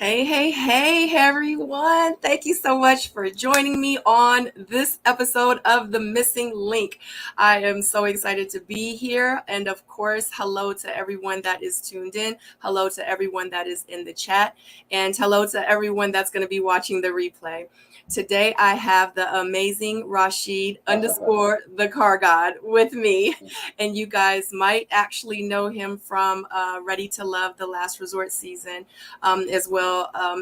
Hey, everyone. Thank you so much for joining me on this episode of The Missing Link. I am so excited to be here. And of course, hello to everyone that is tuned in. Hello to everyone that is in the chat. And hello to everyone that's going to be watching the replay. Today, I have the amazing Rashid underscore the Car God with me. And you guys might actually know him from Ready to Love, the Last Resort season as well.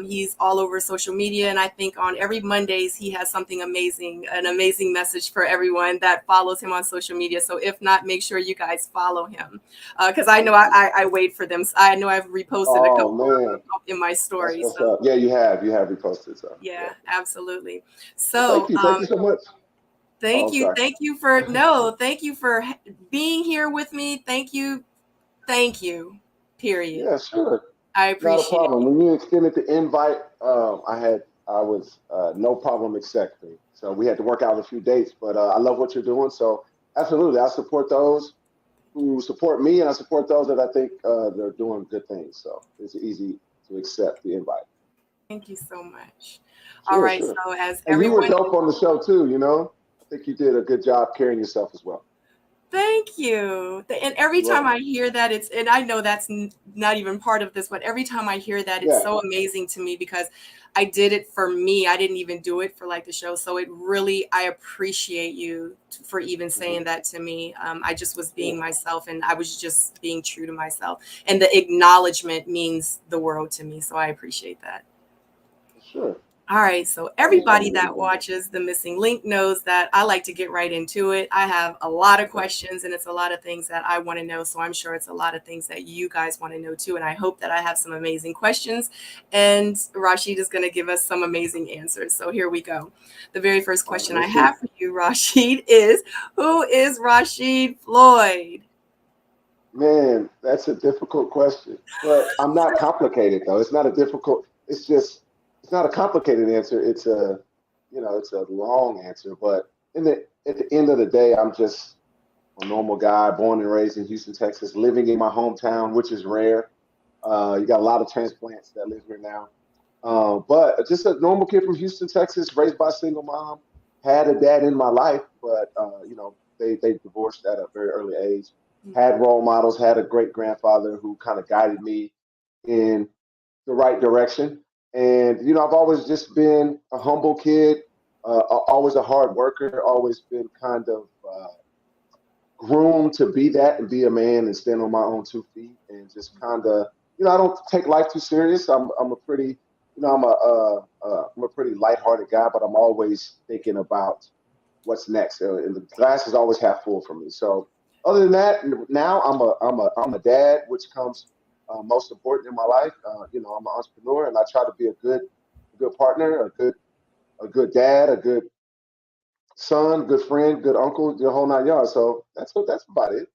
He's all over social media. And I think on every Mondays, he has something amazing, an amazing message for everyone that follows him on social media. So if not, make sure you guys follow him because I know I wait for them. I know I've reposted a Oh couple man, in my that's story. what's So up. Yeah, you have reposted. So yeah, yeah. absolutely. Well, So thank you so much. Oh, thank I'm you. sorry. Thank you for being here with me. Thank you. Period. Yeah, sure, I not a appreciate problem. you. When you extended the invite, I was no problem accepting. So we had to work out a few dates, but I love what you're doing. So absolutely, I support those who support me, and I support those that I think they're doing good things. So it's easy to accept the invite. Thank you so much. All Sure, right. sure. So as And you were everyone dope on the show too. I think you did a good job carrying yourself as well. Thank you. And every You're time welcome. I hear that, and I know that's not even part of this, but every time I hear that, it's Yeah, so amazing to me because I did it for me. I didn't even do it for like the show. So I appreciate you for even hmm saying that to me. I just was yeah, being myself and I was just being true to myself. And the acknowledgement means the world to me. So I appreciate that. for sure. All right, so Awesome. everybody that watches The Missing Link knows that I like to get right into it. I have a lot of Okay. questions and it's a lot of things that I want to know. So I'm sure it's a lot of things that you guys want to know too. And I hope that I have some amazing questions and Rashid is going to give us some amazing answers. So here we go. The very first All right, question I let's see. have for you, Rashid, is who is Rashid Floyd? Man, that's a difficult question, but I'm not complicated though. It's not a difficult. It's not a complicated answer. It's a long answer. But at the end of the day, I'm just a normal guy, born and raised in Houston, Texas, living in my hometown, which is rare. You got a lot of transplants that live here now. But just a normal kid from Houston, Texas, raised by a single mom. Had a dad in my life, but they divorced at a very early age. Had role models, had a great grandfather who kind of guided me in the right direction. And I've always just been a humble kid, always a hard worker, always been kind of groomed to be that and be a man and stand on my own 2 feet and just kind of I don't take life too serious. I'm a pretty I'm a pretty lighthearted guy, but I'm always thinking about what's next, and the glass is always half full for me. So other than that, now I'm a dad, which comes most important in my life. I'm an entrepreneur, and I try to be a good partner, a good dad, a good son, good friend, good uncle, the whole 9 yards. So that's about it.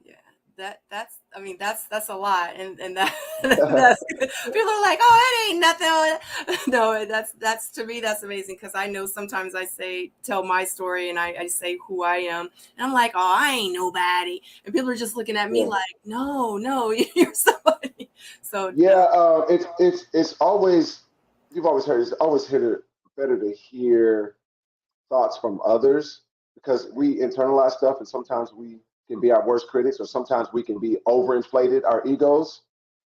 Yeah, that's I mean that's a lot, and that that's good. People are like, oh, it ain't nothing. No, that's to me that's amazing because I know sometimes I tell my story and I say who I am, and I'm like, oh, I ain't nobody, and people are just looking at me Yeah. like, no, you're somebody. So no, Yeah, it's always you've always heard better to hear thoughts from others because we internalize stuff and sometimes we can be our worst critics or sometimes we can be overinflated our egos.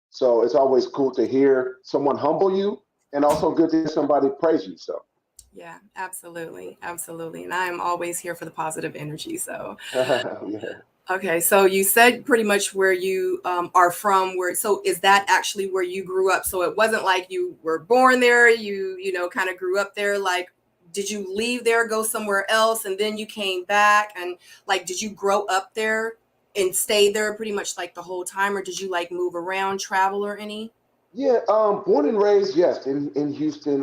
So it's always cool to hear someone humble you and also good to hear somebody praise you. So yeah, absolutely, and I am always here for the positive energy. So yeah. okay, so you said pretty much where you are from. So is that actually where you grew up? So it wasn't like you were born there. You kind of grew up there. Like, did you leave there, go somewhere else, and then you came back? And like, did you grow up there and stay there pretty much like the whole time, or did you like move around, travel, or any? Yeah, born and raised, yes, in Houston.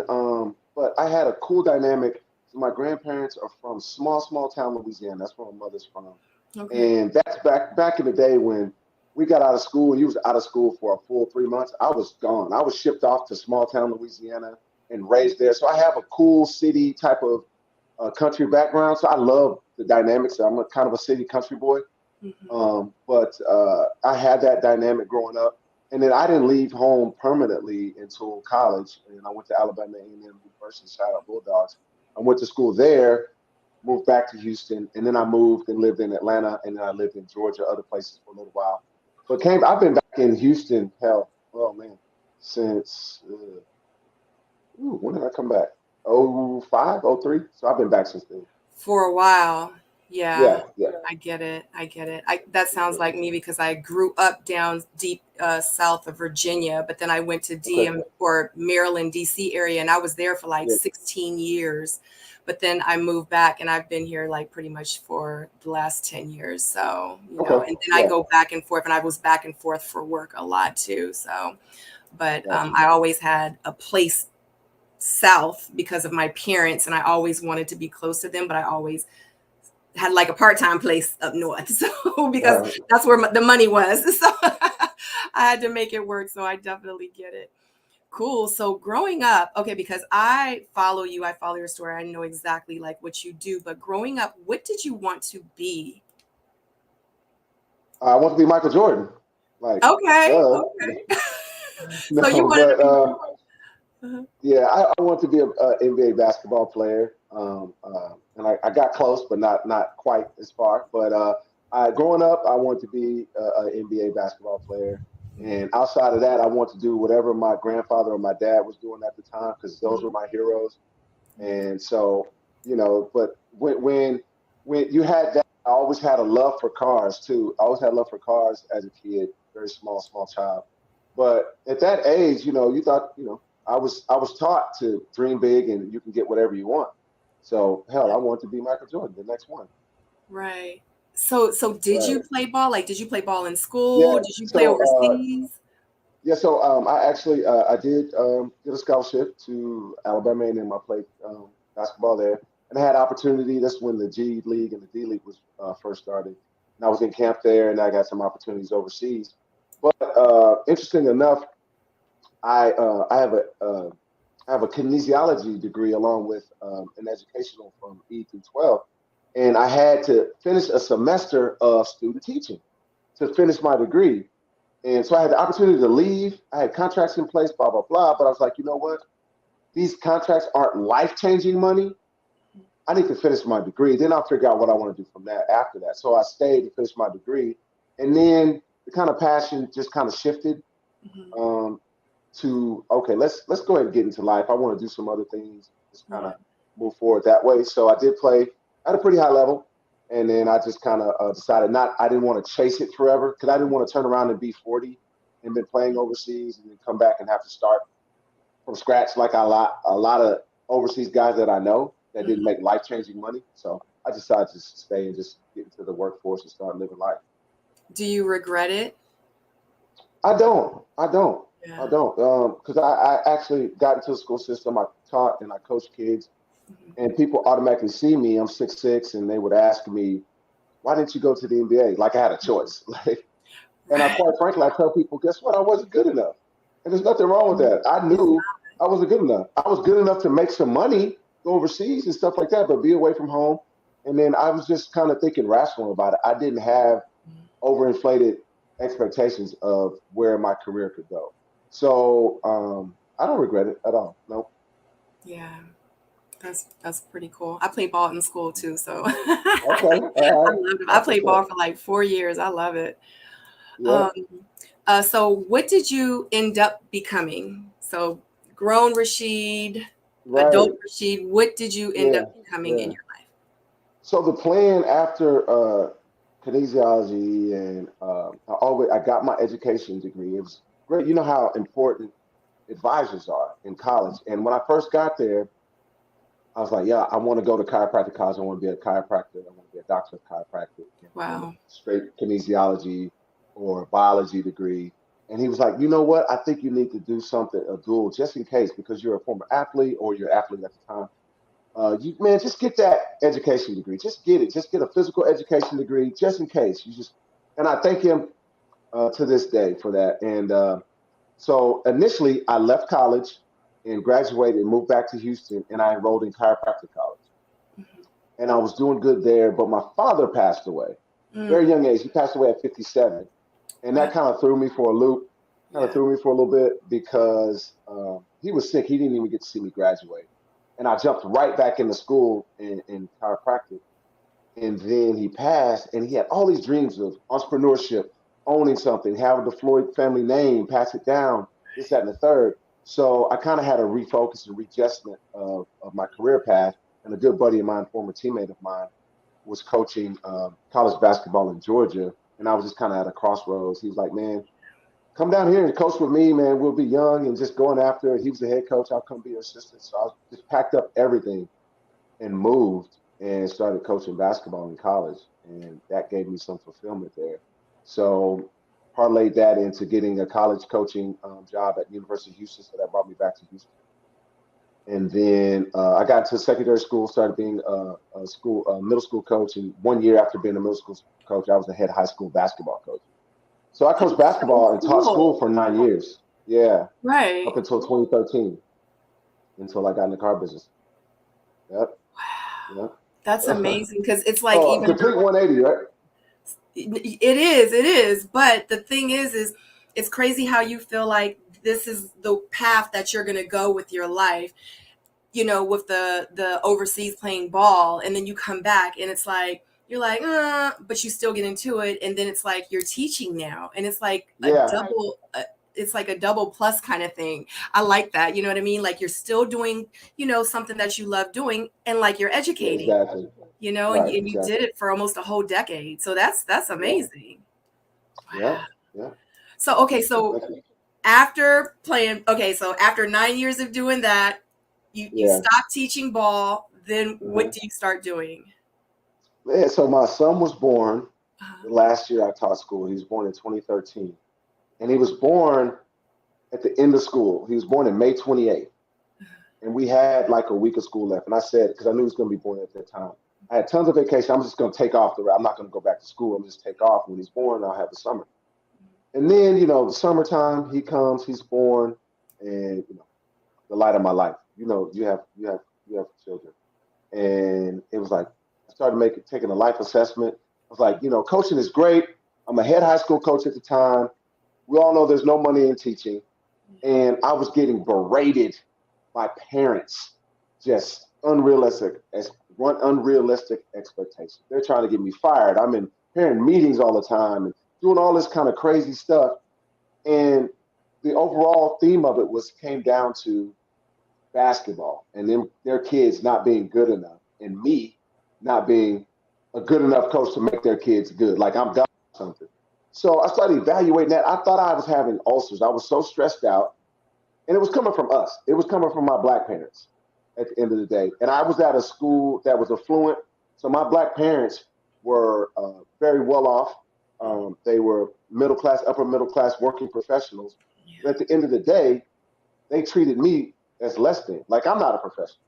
But I had a cool dynamic. So my grandparents are from small town Louisiana. That's where my mother's from. Okay. And that's back in the day when we got out of school. You was out of school for a full 3 months. I was gone. I was shipped off to small town Louisiana and raised there. So I have a cool city type of country background. So I love the dynamics. I'm kind of a city country boy. Hmm. But I had that dynamic growing up. And then I didn't leave home permanently until college, and I went to Alabama A&M University. Shout out Bulldogs. I went to school there, moved back to Houston, and then I moved and lived in Atlanta, and then I lived in Georgia, other places for a little while. But I've been back in Houston, hell, oh man, since when did I come back? Oh 05, oh 03. So I've been back since then. For a while. Yeah, Yeah, yeah. I get it. I get it. That sounds like me because I grew up down deep south of Virginia, but then I went to Okay. Maryland, DC area, and I was there for like Yeah. 16 years. But then I moved back and I've been here like pretty much for the last 10 years. So, Okay. and then I Yeah. go back and forth, and I was back and forth for work a lot too. So, but Gotcha. I always had a place south because of my parents, and I always wanted to be close to them, but I always had like a part-time place up north. So because that's where the money was. So I had to make it work. So I definitely get it. Cool. So growing up, okay, because I follow you, I follow your story. I know exactly like what you do, but growing up, what did you want to be? I want to be Michael Jordan. Like, Okay. duh. Okay. So you No, wanted to but be. yeah, I want to be an NBA basketball player. And I got close, but not quite as far. But growing up, I wanted to be an NBA basketball player. And outside of that, I want to do whatever my grandfather or my dad was doing at the time because those were my heroes. And so, but when you had that, I always had a love for cars too. I always had love for cars as a kid, very small child. But at that age, you thought, I was taught to dream big and you can get whatever you want. So hell, I want to be Michael Jordan, the next one. Right. So did Right. you play ball? Like, did you play ball in school? Yeah. Did you play So overseas? I actually I did get a scholarship to Alabama and I played basketball there. And I had opportunity. That's when the G League and the D League was first started. And I was in camp there, and I got some opportunities overseas. But interesting enough, I have a kinesiology degree along with an educational from E through 12, and I had to finish a semester of student teaching to finish my degree. And so I had the opportunity to leave. I had contracts in place, blah blah blah. But I was like, you know what? These contracts aren't life changing money. I need to finish my degree. Then I'll figure out what I want to do from that after that. So I stayed to finish my degree, and then the kind of passion just kind of shifted. Mhm. To okay, let's go ahead and get into life. I want to do some other things, just kind Yeah. of move forward that way. So I did play at a pretty high level, and then I just kind of decided not. I didn't want to chase it forever because I didn't want to turn around and be 40 and been playing overseas and then come back and have to start from scratch like a lot of overseas guys that I know that didn't Mhm. make life changing money. So I decided to stay and just get into the workforce and start living life. Do you regret it? I don't. I don't. I Yeah. don't. Because I actually got into the school system. I taught and I coached kids, Mhm. and people automatically see me. I'm 6'6", and they would ask me, "Why didn't you go to the NBA?" Like I had a choice. Like, and I Right. quite frankly, I tell people, guess what? I wasn't good enough, and there's nothing wrong with that. I It's knew I wasn't good enough. I was good enough to make some money, go overseas and stuff like that, but be away from home. And then I was just kind of thinking rational about it. I didn't have overinflated expectations of where my career could go. So I don't regret it at all. No. yeah. That's pretty cool. I played ball in school too, so Okay. I All right. loved it. I That's played what's ball up. for like 4 years. I love it. Yeah. Um, so what did you end up becoming? So grown Rashid, Right. adult Rashid, what did you end Yeah. up becoming in Yeah. your life? So the plan after kinesiology and I got my education degree. It was great. You know how important advisors are in college. And when I first got there, I was like, yeah, I want to go to chiropractic college. I want to be a chiropractor. I want to be a doctor of chiropractic. And I want a Wow. straight kinesiology or biology degree. And he was like, you know what? I think you need to do something, a dual, just in case, because you're a former athlete or you're an athlete at the time. You man, just get that education degree. Just get it. Just get a physical education degree, just in case. And I thank him to this day for that. And so initially, I left college and graduated and moved back to Houston, and I enrolled in chiropractic college. And I was doing good there, but my father passed away, very Mm, young age. He passed away at 57, and wow. that kind of threw me for a loop. Kind of Yeah. threw me for a little bit because he was sick. He didn't even get to see me graduate. And I jumped right back into school in chiropractic. And then he passed, and he had all these dreams of entrepreneurship, owning something, having the Floyd family name, pass it down, this, that, and the third. So I kind of had a refocus and readjustment of my career path. And a good buddy of mine, former teammate of mine, was coaching college basketball in Georgia. And I was just kind of at a crossroads. He was like, man, come down here and coach with me, man. We'll be young and just going after it. He was the head coach. I'll come be your assistant. So I just packed up everything and moved and started coaching basketball in college. And that gave me some fulfillment there. So parlayed that into getting a college coaching job at University of Houston. So that brought me back to Houston. And then I got to secondary school, started being a middle school coach. And 1 year after being a middle school coach, I was the head high school basketball coach. So I coached That's so basketball and taught school cool. for 9 years. Yeah, up Right. until 2013, until I got in the car business. Yep, yep. That's amazing because it's like So even complete 180, right? it is. But the thing is it's crazy how you feel like this is the path that you're gonna go with your life, with the overseas playing ball, and then you come back and it's like you're like, but you still get into it, and then it's like you're teaching now, and it's like a Yeah, double. It's like a double plus kind of thing. I like that. You know what I mean? Like you're still doing, something that you love doing, and like you're yeah, educating, exactly. and, Right, you did exactly. it for almost a whole decade. So that's Yeah, amazing. yeah, yeah. So okay, so Thank you. so after 9 years of doing that, you Yeah. stop teaching ball. Then what Uh-huh. do you start doing? Yeah, so my son was born Uh, the last year I taught school. He was born in 2013. And he was born at the end of school. He was born in May 28th. And we had like a week of school left. And I said, because I knew he was going to be born at that time, I had tons of vacation. I'm just going to take off I'm not going to go back to school. I'm just take off. When he's born, I'll have the summer. And then, the summertime, he comes, he's born, and the light of my life. You have children. And it was like I started taking a life assessment. I was like, coaching is great. I'm a head high school coach at the time. We all know there's no money in teaching. And I was getting berated by parents, just unrealistic expectations. They're trying to get me fired. I'm in parent meetings all the time and doing all this kind of crazy stuff. And the overall theme of it came down to basketball and then their kids not being good enough and me not being a good enough coach to make their kids good. Like I'm done with something. So I started evaluating that. I thought I was having ulcers. I was so stressed out. And it was coming from us. It was coming from my black parents at the end of the day. And I was at a school that was affluent. So my black parents were very well off. They were middle class, upper middle class working professionals. But at the end of the day, they treated me as less than. Like I'm not a professional.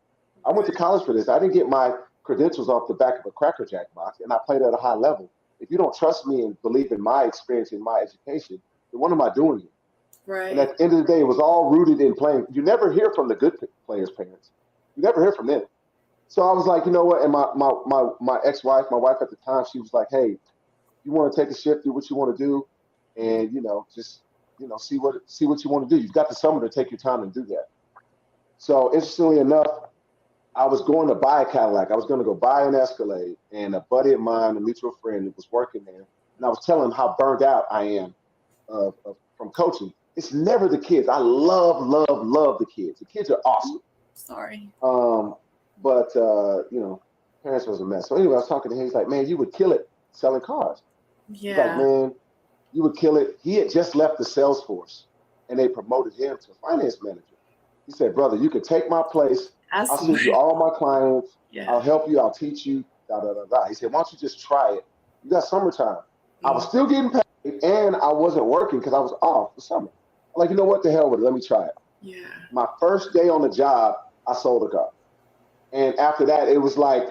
I went to college for this. I didn't get my credentials off the back of a Cracker Jack box, and I played at a high level. If you don't trust me and believe in my experience and my education, then what am I doing here? And right. at the end of the day, it was all rooted in playing. You never hear from the good players' parents. You never hear from them. So I was like, you know what? And my ex-wife, my wife at the time, she was like, hey, you want to take a shift, do what you want to do, and just see what you want to do. You've got the summer to take your time and do that. So interestingly enough, I was going to buy a Cadillac. I was going to go buy an Escalade, and a buddy of mine, a mutual friend, was working there, and I was telling him how burned out I am from coaching. It's never the kids. I love, love, love the kids. The kids are awesome. Sorry. Um, but parents was a mess. So anyway, I was talking to him. He's like, man, you would kill it selling cars. He's like, Yeah. man, you would kill it. He had just left the sales force, and they promoted him to finance manager. He said, brother, you can take my place. That's I'll send you all my clients. yeah. I'll help you. I'll teach you. Da, da, da, da. He said, why don't you just try it? You got summertime. I was still getting paid, and I wasn't working because I was off for summer. I'm like, you know what? The hell with it. Let me try it. Yeah. My first day on the job, I sold a car. And after that, it was like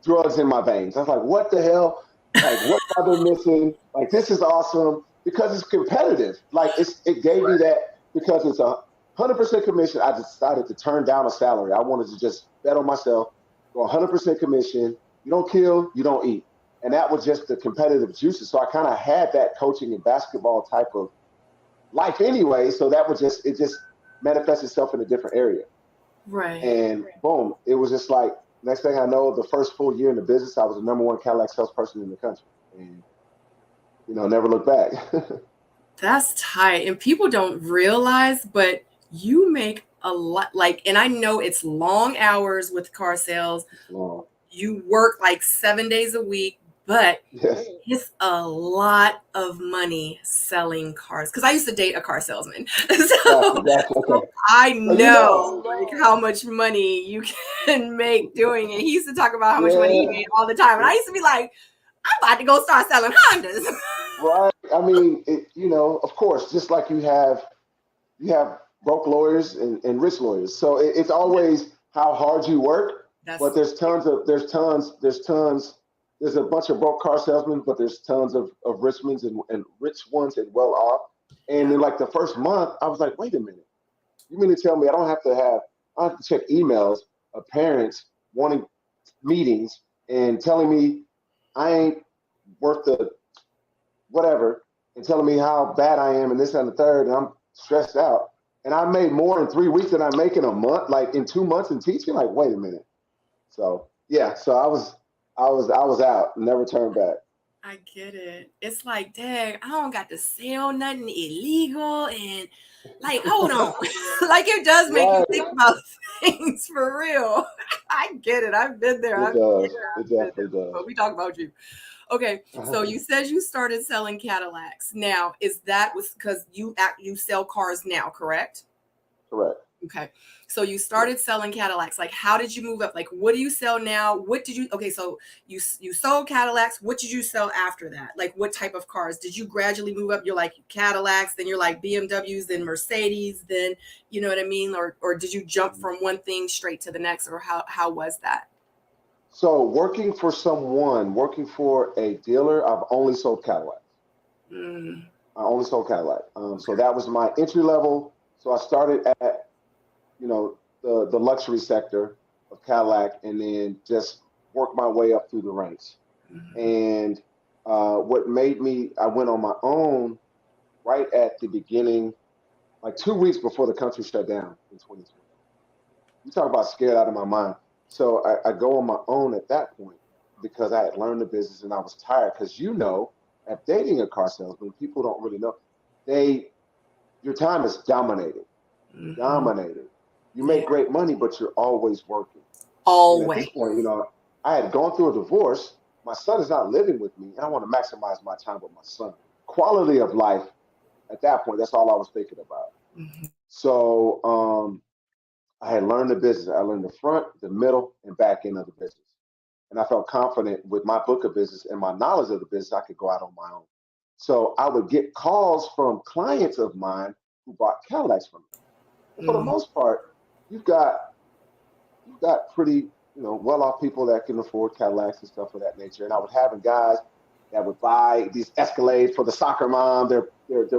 drugs in my veins. I was like, what the hell? Like, what have I been missing? Like, this is awesome because it's competitive. Like, it gave me that because it's 100% commission. I decided to turn down a salary. I wanted to just bet on myself, go 100% commission. You don't kill, you don't eat. And that was just the competitive juices. So I kind of had that coaching and basketball type of life anyway. So that would it just manifests itself in a different area. Right. And boom, it was just like, next thing I know, the first full year in the business, I was the #1 Cadillac salesperson in the country. And, never looked back. That's tight. And people don't realize, but you make a lot, like, and I know it's long hours with car sales. Wow. You work like 7 days a week, but Yes. it's a lot of money selling cars. Because I used to date a car salesman. So, Gotcha. Okay. I So know like how much money you can make doing it. He used to talk about how much money he made all the time. And I used to be like, I'm about to go start selling Hondas. Right. I mean, of course, just like you have broke lawyers and rich lawyers. So it's always how hard you work. But there's a bunch of broke car salesmen, but there's tons of rich ones and rich ones and well off. And in like the first month, I was like, wait a minute. You mean to tell me I don't have to check emails of parents wanting meetings and telling me I ain't worth the whatever and telling me how bad I am and this and the third, and I'm stressed out. And I made more in 3 weeks than I make in a month, like in 2 months in teaching. Like, wait a minute. So yeah, so I was out, never turned back. I get it. It's like, dang, I don't got to sell nothing illegal, and like, hold on. Like, it does make you think about things for real. I get it. I've been there. It does. It definitely does. But we talk about you. Okay, so you said you started selling Cadillacs. Now, is that because you sell cars now, correct? Correct. Okay, so you started selling Cadillacs. Like, how did you move up? Like, what do you sell now? Okay, so you sold Cadillacs. What did you sell after that? Like, what type of cars? Did you gradually move up? You're like Cadillacs, then you're like BMWs, then Mercedes, then, you know what I mean? Or did you jump from one thing straight to the next, or how was that? So working for a dealer, I've only sold Cadillacs. I only sold Cadillac. So that was my entry level. So I started at, the luxury sector of Cadillac, and then just worked my way up through the ranks. And what made I went on my own right at the beginning, like 2 weeks before the country shut down in 2020. You talk about scared out of my mind. So I go on my own at that point because I had learned the business and I was tired. Because at dating a car salesman, people don't really know. Your time is dominated. Dominated. You make great money, but you're always working. Always. And at this point, I had gone through a divorce. My son is not living with me, and I want to maximize my time with my son. Quality of life at that point, that's all I was thinking about. So I had learned the business. I learned the front, the middle, and back end of the business. And I felt confident with my book of business and my knowledge of the business, I could go out on my own. So I would get calls from clients of mine who bought Cadillacs from me. And for the most part, you've got pretty, well-off people that can afford Cadillacs and stuff of that nature. And I was having guys that would buy these Escalades for the soccer mom, their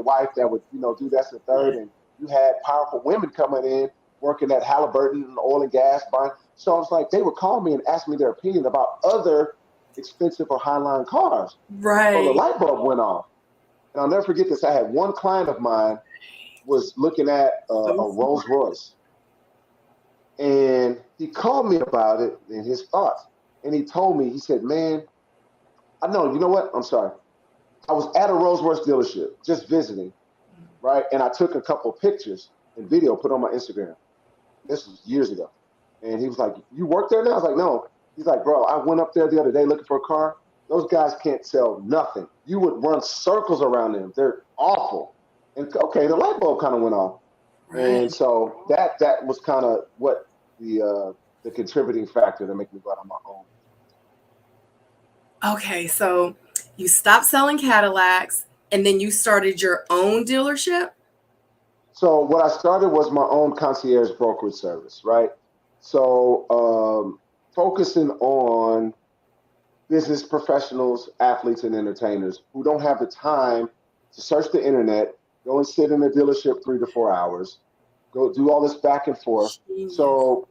wife that would, do that and third. And you had powerful women coming in, working at Halliburton and oil and gas buying. So I was like, they would call me and ask me their opinion about other expensive or high-line cars. Right. So the light bulb went off. And I'll never forget this. I had one client of mine was looking at a Rolls Royce. And he called me about it and his thoughts. And he told me, he said, man, you know what? I'm sorry. I was at a Rolls Royce dealership just visiting, right? And I took a couple of pictures and video, put on my Instagram. This was years ago. And he was like, you work there now? I was like, no. He's like, bro, I went up there the other day looking for a car. Those guys can't sell nothing. You would run circles around them. They're awful. And okay, the light bulb kind of went off. Right. And so that was kind of what the contributing factor to make me go out on my own. Okay, so you stopped selling Cadillacs and then you started your own dealership? So what I started was my own concierge brokerage service, right? So focusing on business professionals, athletes, and entertainers who don't have the time to search the internet, go and sit in a dealership 3 to 4 hours, go do all this back and forth. Jeez. So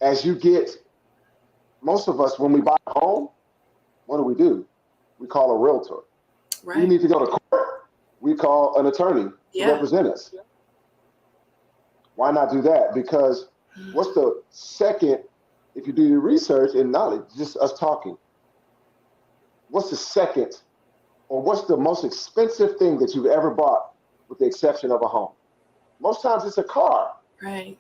as you get, most of us, when we buy a home, what do? We call a realtor. Right. You need to go to court, we call an attorney. to Yeah. represent us. Why not do that? Because what's the second, if you do your research and knowledge, just us talking, what's the second or what's the most expensive thing that you've ever bought with the exception of a home? Most times it's a car. Right.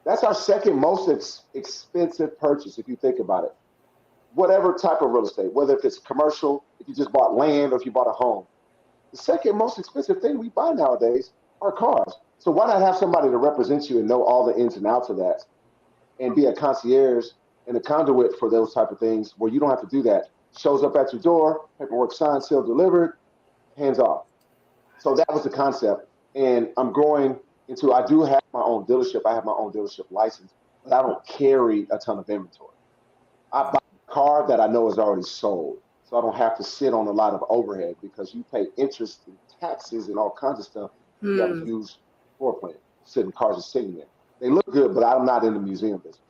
That's our second most expensive purchase, if you think about it. Whatever type of real estate, whether if it's commercial, if you just bought land or if you bought a home. The second most expensive thing we buy nowadays are cars. So why not have somebody to represent you and know all the ins and outs of that and be a concierge and a conduit for those type of things where you don't have to do that. Shows up at your door, paperwork signed, sealed, delivered, hands off. So that was the concept. And I'm growing into, I do have my own dealership. I have my own dealership license, but I don't carry a ton of inventory. I buy a car that I know is already sold. So I don't have to sit on a lot of overhead because you pay interest and taxes and all kinds of stuff. You have a huge floor plan. Sitting cars are sitting there. They look good, but I'm not in the museum business.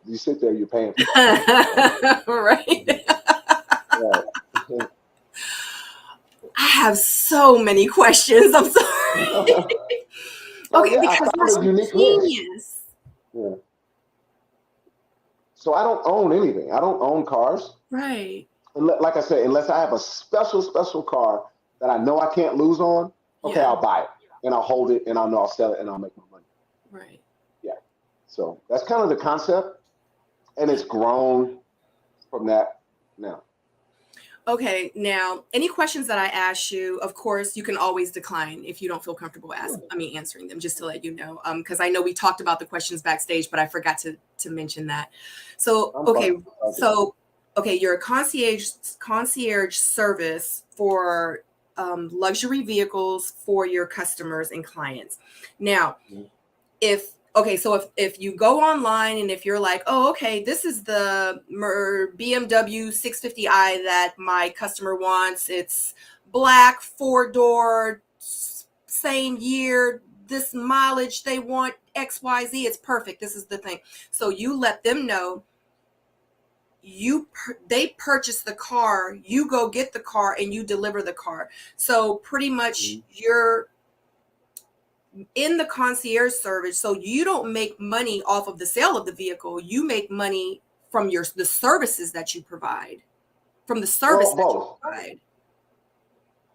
You sit there, you're paying for that. Right. Right. I have so many questions. I'm sorry. So, Okay, yeah, I because found that's a unique niche. genius. Yeah. So I don't own anything. I don't own cars. Right. Like I said, unless I have a special car that I know I can't lose on, okay, Yeah. I'll buy it and I'll hold it and I'll know I'll sell it and I'll make my money. Right. Yeah. So that's kind of the concept, and it's grown from that now. Okay, now any questions that I ask you, of course, you can always decline if you don't feel comfortable answering them, just to let you know. Because I know we talked about the questions backstage, but I forgot to mention that. So I'm okay, fine. so okay, you're a concierge service for luxury vehicles for your customers and clients. Now, if you go online and if you're like, oh, okay, this is the BMW 650i that my customer wants. It's black, 4-door, same year, this mileage they want, XYZ. It's perfect. This is the thing. So you let them know they purchase the car, you go get the car and you deliver the car. So pretty much you're in the concierge service, so you don't make money off of the sale of the vehicle. You make money from the services that you provide, from the service Well, that you both. provide.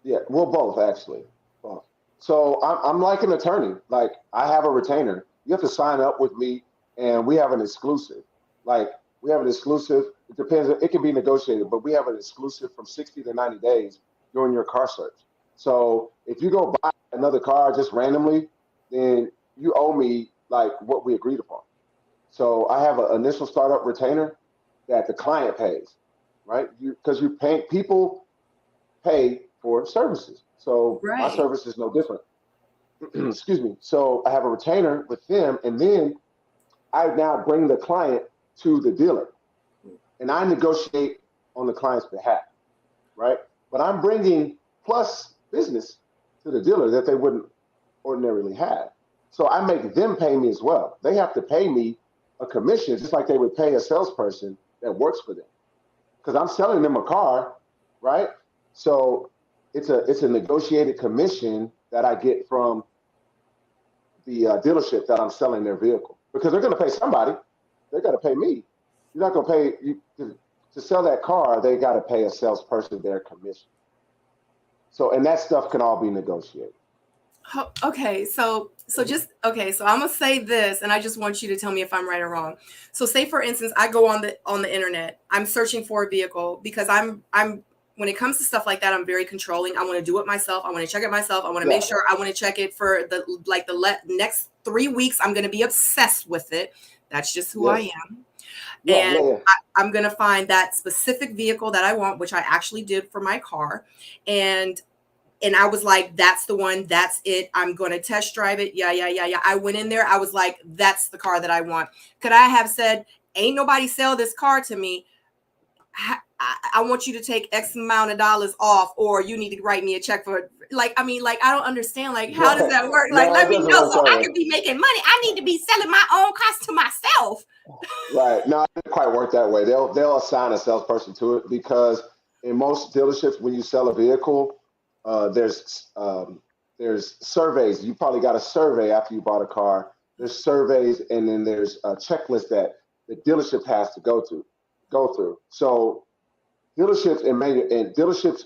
Yeah, well, both actually. Both. So I'm like an attorney. Like I have a retainer. You have to sign up with me, and we have an exclusive. Like we have an exclusive. It depends. It can be negotiated, but we have an exclusive from 60 to 90 days during your car search. So if you go buy another car just randomly, then you owe me like what we agreed upon. So I have an initial startup retainer that the client pays, right? Because you pay people pay for services. So my Right. service is no different. Excuse me. So I have a retainer with them, and then I now bring the client to the dealer, and I negotiate on the client's behalf, right? But I'm bringing plus business to the dealer that they wouldn't ordinarily have. So I make them pay me as well. They have to pay me a commission just like they would pay a salesperson that works for them, because I'm selling them a car, right? So it's a negotiated commission that I get from the dealership that I'm selling their vehicle, because they're going to pay somebody. They got to pay me. You're not going to pay you to sell that car. They got to pay a salesperson their commission. So and that stuff can all be negotiated. Okay, so I'm gonna say this, and I just want you to tell me if I'm right or wrong. So, say for instance, I go on the internet, I'm searching for a vehicle because I'm when it comes to stuff like that, I'm very controlling. I want to do it myself. I want to check it myself. I want to make sure. I want to check it for the next 3 weeks. I'm gonna be obsessed with it. That's just who I am. And I'm gonna find that specific vehicle that I want, which I actually did for my car, and I was like, that's the one. That's it. I'm going to test drive it. Yeah. I went in there. I was like, that's the car that I want. Could I have said, ain't nobody sell this car to me? I want you to take X amount of dollars off, or you need to write me a check for I don't understand. Like, how does that work? Like, let me know so I can be making money. I need to be selling my own cars to myself. Right. No, it doesn't quite work that way. They'll assign a salesperson to it, because in most dealerships, when you sell a vehicle, there's there's surveys. You probably got a survey after you bought a car. There's surveys, and then there's a checklist that the dealership has to go through. So dealerships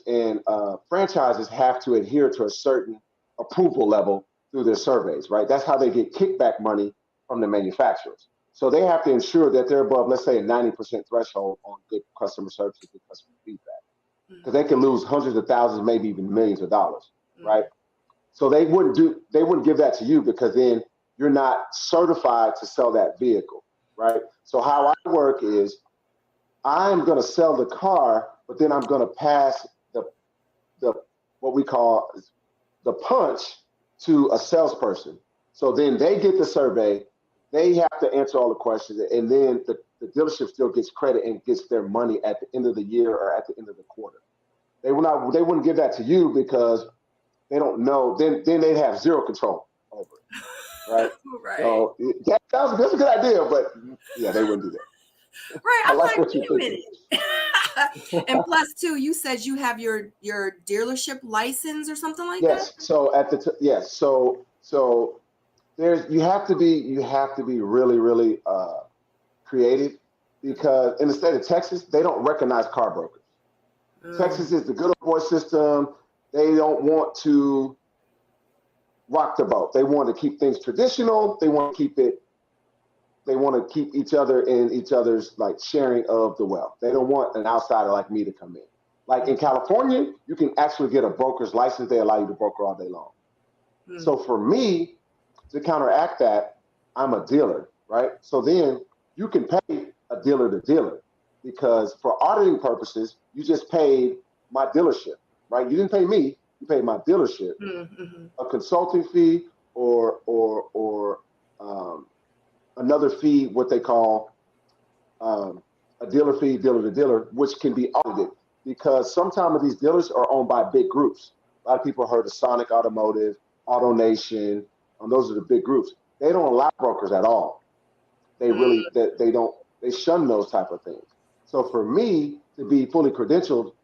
and franchises have to adhere to a certain approval level through their surveys, right? That's how they get kickback money from the manufacturers. So they have to ensure that they're above, let's say, a 90% threshold on good customer service and good customer feedback, because they can lose hundreds of thousands, maybe even millions of dollars, right? So they wouldn't give that to you, because then you're not certified to sell that vehicle, right? So how I work is I'm going to sell the car, but then I'm going to pass the what we call the punch to a salesperson. So then they get the survey, they have to answer all the questions, and then the dealership still gets credit and gets their money at the end of the year or at the end of the quarter. They wouldn't give that to you, because they don't know. Then they'd have zero control over it, right? Right. So that's a good idea, but yeah, they wouldn't do that. Right. I I'm like like, what you're wait a minute. And plus, too, you said you have your dealership license or something like that? Yes. So so there's you have to be really, really creative, because in the state of Texas, they don't recognize car brokers. Texas is the good old boy system. They don't want to rock the boat. They want to keep things traditional. They want to keep each other in each other's like sharing of the wealth. They don't want an outsider like me to come in. Like in California, you can actually get a broker's license. They allow you to broker all day long. So for me, to counteract that, I'm a dealer, right? So then you can pay a dealer to dealer, because for auditing purposes, you just paid my dealership, right? You didn't pay me, you paid my dealership a consulting fee or another fee, what they call a dealer fee, dealer to dealer, which can be audited, because sometimes these dealers are owned by big groups. A lot of people heard of Sonic Automotive, Auto Nation. Those are the big groups. They don't allow brokers at all. They really they shun those type of things. So for me to be fully credentialed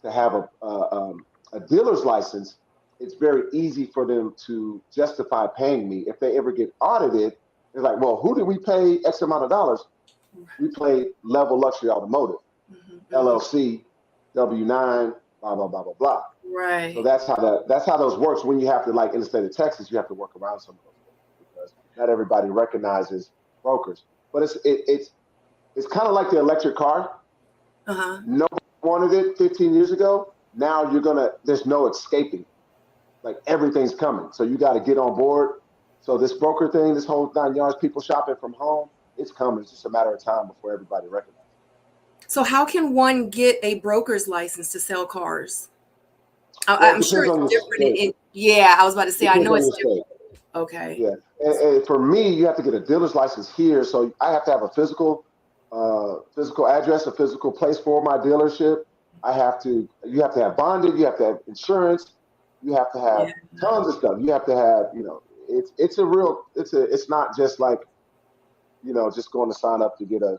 to have a dealer's license, it's very easy for them to justify paying me. If they ever get audited, they're like, well, who did we pay X amount of dollars? We pay Level Luxury Automotive, LLC, W-9, blah, blah, blah, blah, blah. Right. So that's how those works. When you have to, like in the state of Texas, you have to work around some of those things, because not everybody recognizes brokers. But it's kind of like the electric car. Nobody wanted it 15 years ago. Now there's no escaping. Like everything's coming. So you got to get on board. So this broker thing, this whole 9 yards, people shopping from home, it's coming. It's just a matter of time before everybody recognizes it. So how can one get a broker's license to sell cars? Well, I'm sure it's different. Yeah, I was about to say, I know it's different. Okay. Yeah. And for me, you have to get a dealer's license here. So I have to have a physical address, a physical place for my delership. You have to have bonded, you have to have insurance, you have to have tons of stuff. You have to have, it's not just like, just going to sign up to get a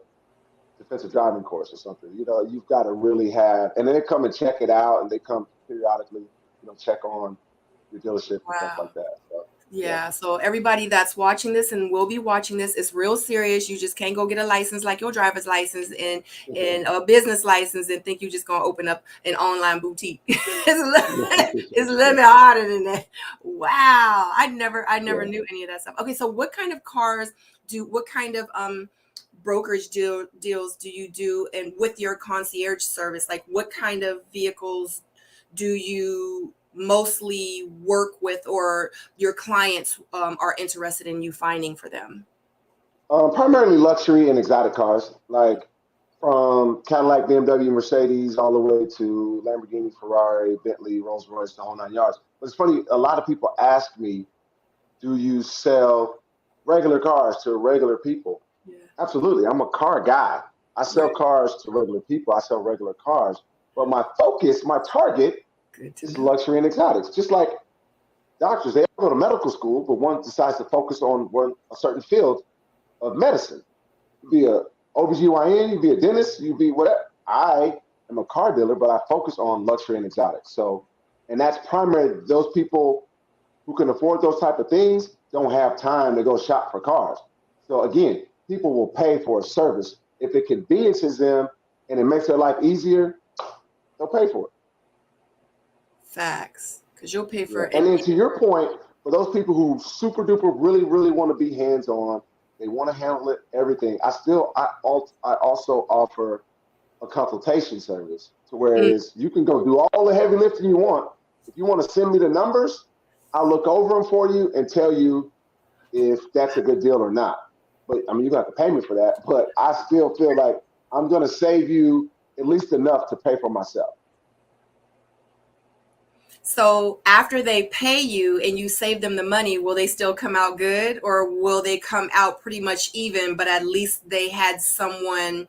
defensive driving course or something. You've got to really have, and then they come and check it out, and they come periodically, check on your dealership and stuff like that. So, yeah. So everybody that's watching this and will be watching this, it's real serious. You just can't go get a license like your driver's license and a business license and think you're just gonna open up an online boutique. It's a little bit harder than that. Wow, I never knew any of that stuff. Okay, so what kind of brokerage deals do you do, and with your concierge service, like what kind of vehicles do you mostly work with, or your clients are interested in you finding for them? Primarily luxury and exotic cars, like from Cadillac, BMW, Mercedes, all the way to Lamborghini, Ferrari, Bentley, Rolls Royce, the whole 9 yards. But it's funny, a lot of people ask me, do you sell regular cars to regular people? Yeah. Absolutely. I'm a car guy. I sell cars to regular people. I sell regular cars. But my focus, my target is luxury and exotics. Just like doctors, they all go to medical school, but one decides to focus on a certain field of medicine. You be a OBGYN, you be a dentist, you be whatever. I am a car dealer, but I focus on luxury and exotics. So, and that's primary. Those people who can afford those type of things don't have time to go shop for cars. So again, people will pay for a service. If it conveniences them and it makes their life easier, they'll pay for it. Facts. Because you'll pay Yeah. for And then any. to your point, for those people who super duper really, really want to be hands on, they want to handle it, everything. I also offer a consultation service to where Mm. is you can go do all the heavy lifting you want. If you want to send me the numbers, I'll look over them for you and tell you if that's a good deal or not. But I mean, you got to pay me for that. But I still feel like I'm going to save you at least enough to pay for myself. So after they pay you and you save them the money, will they still come out good, or will they come out pretty much even, but at least they had someone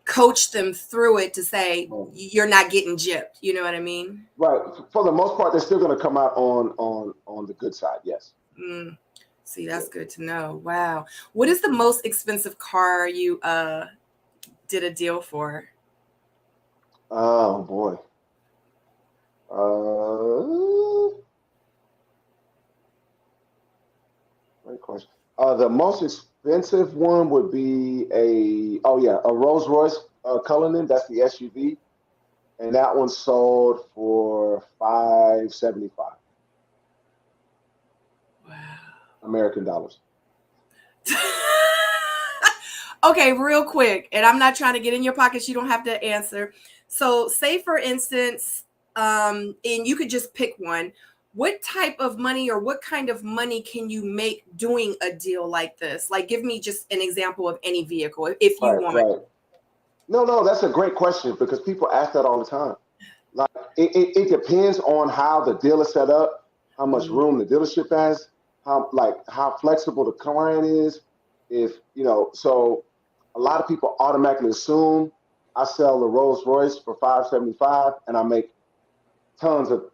coach them through it to say you're not getting gypped? You know what I mean? Right. For the most part, they're still going to come out on the good side. Yes. Mm. See, Yeah. that's good to know. Wow. What is the most expensive car you did a deal for? Oh boy. Great question. The most expensive one would be a Rolls Royce Cullinan. That's the SUV, and that one sold for $575 Wow. American dollars. Okay, real quick, and I'm not trying to get in your pockets. You don't have to answer. So, say for instance, and you could just pick one. What type of money or what kind of money can you make doing a deal like this? Like, give me just an example of any vehicle if you Right, want. right. No, that's a great question because people ask that all the time. Like it depends on how the deal is set up, how much Mhm. room the dealership has, how flexible the client is. If you know, so a lot of people automatically assume I sell the Rolls Royce for $575 and I make tons of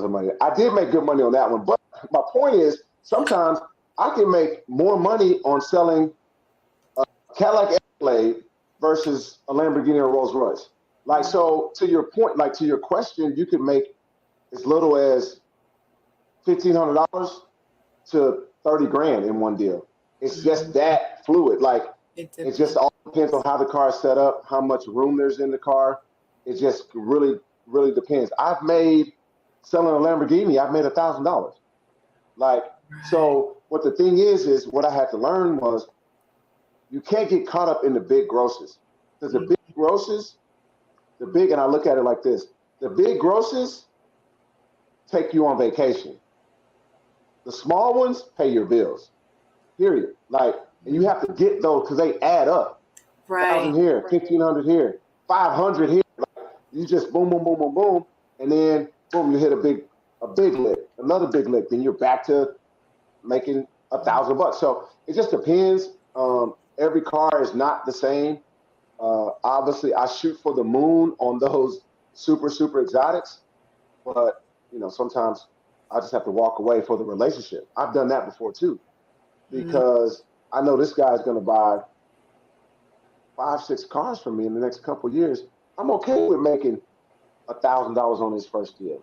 money. I did make good money on that one, but my point is sometimes I can make more money on selling Cadillac Escalade versus a Lamborghini or Rolls Royce. Like, so to your point, like to your question, you could make as little as $1,500 to 30 grand in one deal. It's just Mhm. that fluid. Like, It it just all depends on how the car is set up, how much room there's in the car. It just really, really depends. I've made selling a Lamborghini, I've made $1,000. Like, Right. so what the thing is what I had to learn was you can't get caught up in the big grosses because the Mhm. big grosses, and I look at it like this: the big grosses take you on vacation. The small ones pay your bills. Period. Like, and you have to get those because they add up. Right. 1,000 here, 1,500 here, 500 here. Like, you just boom, boom, boom, boom, boom, and then boom, you hit a big lick, another big lick. Then you're back to making $1,000. So it just depends. Every car is not the same. Obviously, I shoot for the moon on those super exotics, but sometimes I just have to walk away for the relationship. I've done that before too, Mhm. because I know this guy's going to buy 5, 6 cars from me in the next couple of years. I'm okay with making $1,000 on his first deal,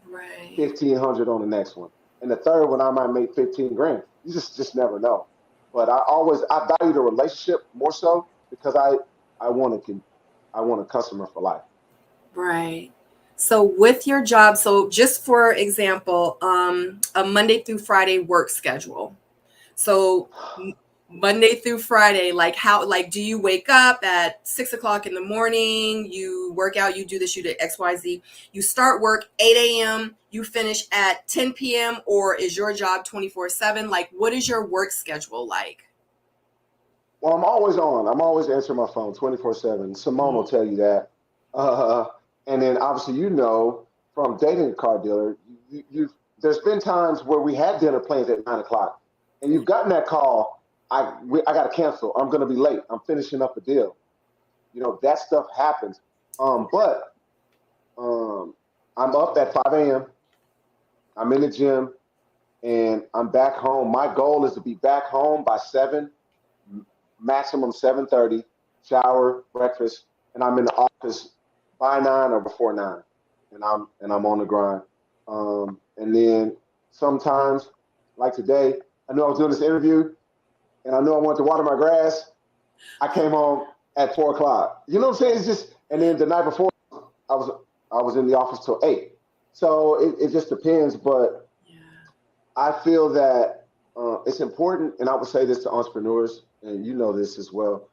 Right. 1,500 on the next one, and the third one I might make 15 grand. You just never know. But I value the relationship more so because I want a customer for life. Right. So with your job, so just for example, a Monday through Friday work schedule. So Monday through Friday, like how, like, do you wake up at 6 o'clock in the morning? You work out, you do this, you do XYZ. You start work 8 a.m., you finish at 10 p.m., or is your job 24/7? Like, what is your work schedule like? Well, I'm always on. I'm always answering my phone 24/7. Simone will tell you that. Uh, and then obviously, from dating a car dealer, there's been times where we had dinner plans at 9 o'clock, and you've gotten that call. I got to cancel. I'm going to be late. I'm finishing up a deal. That stuff happens. But I'm up at 5 a.m. I'm in the gym, and I'm back home. My goal is to be back home by 7, maximum 7:30. Shower, breakfast, and I'm in the office by 9 or before 9, and I'm on the grind. And then sometimes, like today, I knew I was doing this interview and I knew I wanted to water my grass. I came home at 4 o'clock. You know what I'm saying? It's just, and then the night before, I was in the office till 8. So it just depends. But Yeah. I feel that it's important, and I would say this to entrepreneurs, and you know this as well.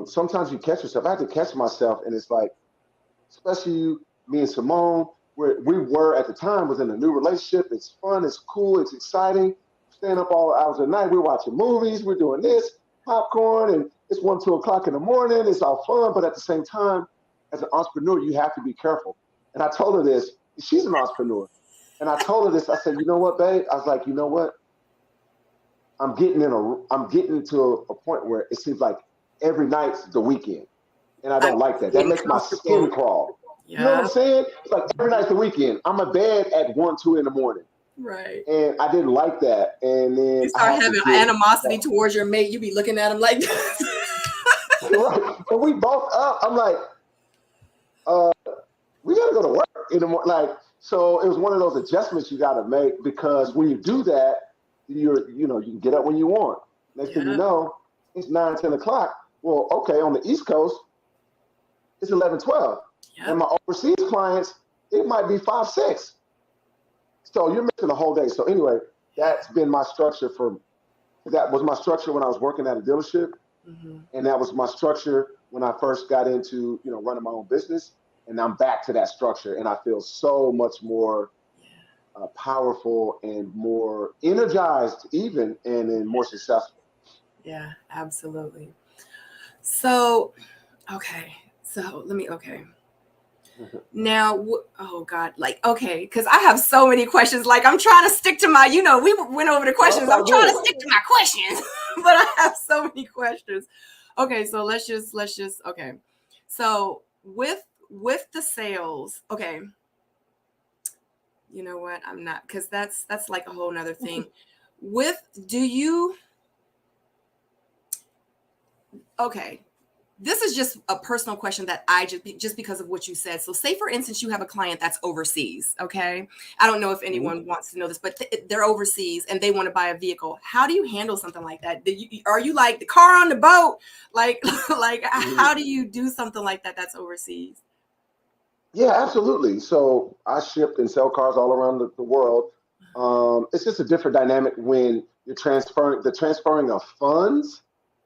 Sometimes you catch yourself. I had to catch myself, and it's like, especially me and Simone, where we were at the time was in a new relationship. It's fun, it's cool, it's exciting. Staying up all hours of the night. We're watching movies, we're doing this, popcorn, and it's 1, 2 o'clock in the morning. It's all fun, but at the same time, as an entrepreneur, you have to be careful. And I told her this. She's an entrepreneur, and I told her this. I said, you know what, babe? I was like, you know what? I'm getting to a point where it seems like every night's the weekend, and I don't like that. That makes my skin crawl. Yeah. You know what I'm saying? It's like every night's the weekend. I'm in bed at 1, 2 in the morning. Right. And I didn't like that. And then you start having animosity towards your mate. You be looking at him like this. Right. And we both up. I'm like, we gotta go to work in the morning. Like, so it was one of those adjustments you gotta make, because when you do that, you can get up when you want. Next thing you know, it's 9, 10 o'clock. Well, okay, on the East Coast, it's 11, 12. Yep. And my overseas clients, it might be 5, 6. So you're missing a whole day. So anyway, that's been my structure that was my structure when I was working at a dealership. Mm-hmm. And that was my structure when I first got into, running my own business. And I'm back to that structure. And I feel so much more powerful and more energized even, and then more successful. Yeah, absolutely. So, okay. So now, oh God, because I have so many questions. Like, I'm trying to stick to my, we went over the questions. I'm trying to stick to my questions, but I have so many questions. Okay, so let's just, okay. So with the sales, okay. You know what? I'm not, because that's like a whole nother thing. Okay. This is just a personal question that I just because of what you said. So say, for instance, you have a client that's overseas. Okay. I don't know if anyone wants to know this, but they're overseas and they want to buy a vehicle. How do you handle something like that? Are you like the car on the boat? Like how do you do something like that that's overseas? Yeah, absolutely. So I ship and sell cars all around the world. It's just a different dynamic when you're transferring of funds.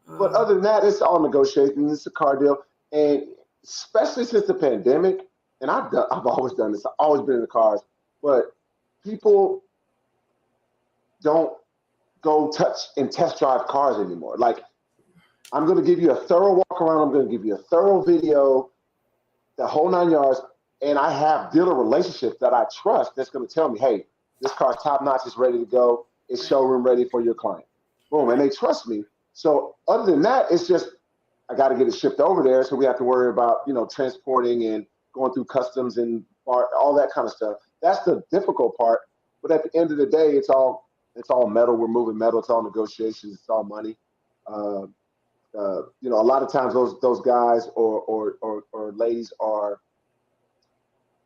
But other than that, it's all negotiating. It's a car deal. And especially since the pandemic, and I've always done this. I've always been in the cars. But people don't go touch and test drive cars anymore. Like, I'm going to give you a thorough walk around. I'm going to give you a thorough video, the whole 9 yards. And I have dealer relationships that I trust that's going to tell me, hey, this car's top notch, it's ready to go. It's showroom ready for your client. Boom. And they trust me. So other than that, it's just, I got to get it shipped over there. So we have to worry about, transporting and going through customs and all that kind of stuff. That's the difficult part. But at the end of the day, it's all metal. We're moving metal. It's all negotiations. It's all money. A lot of times those guys or ladies are,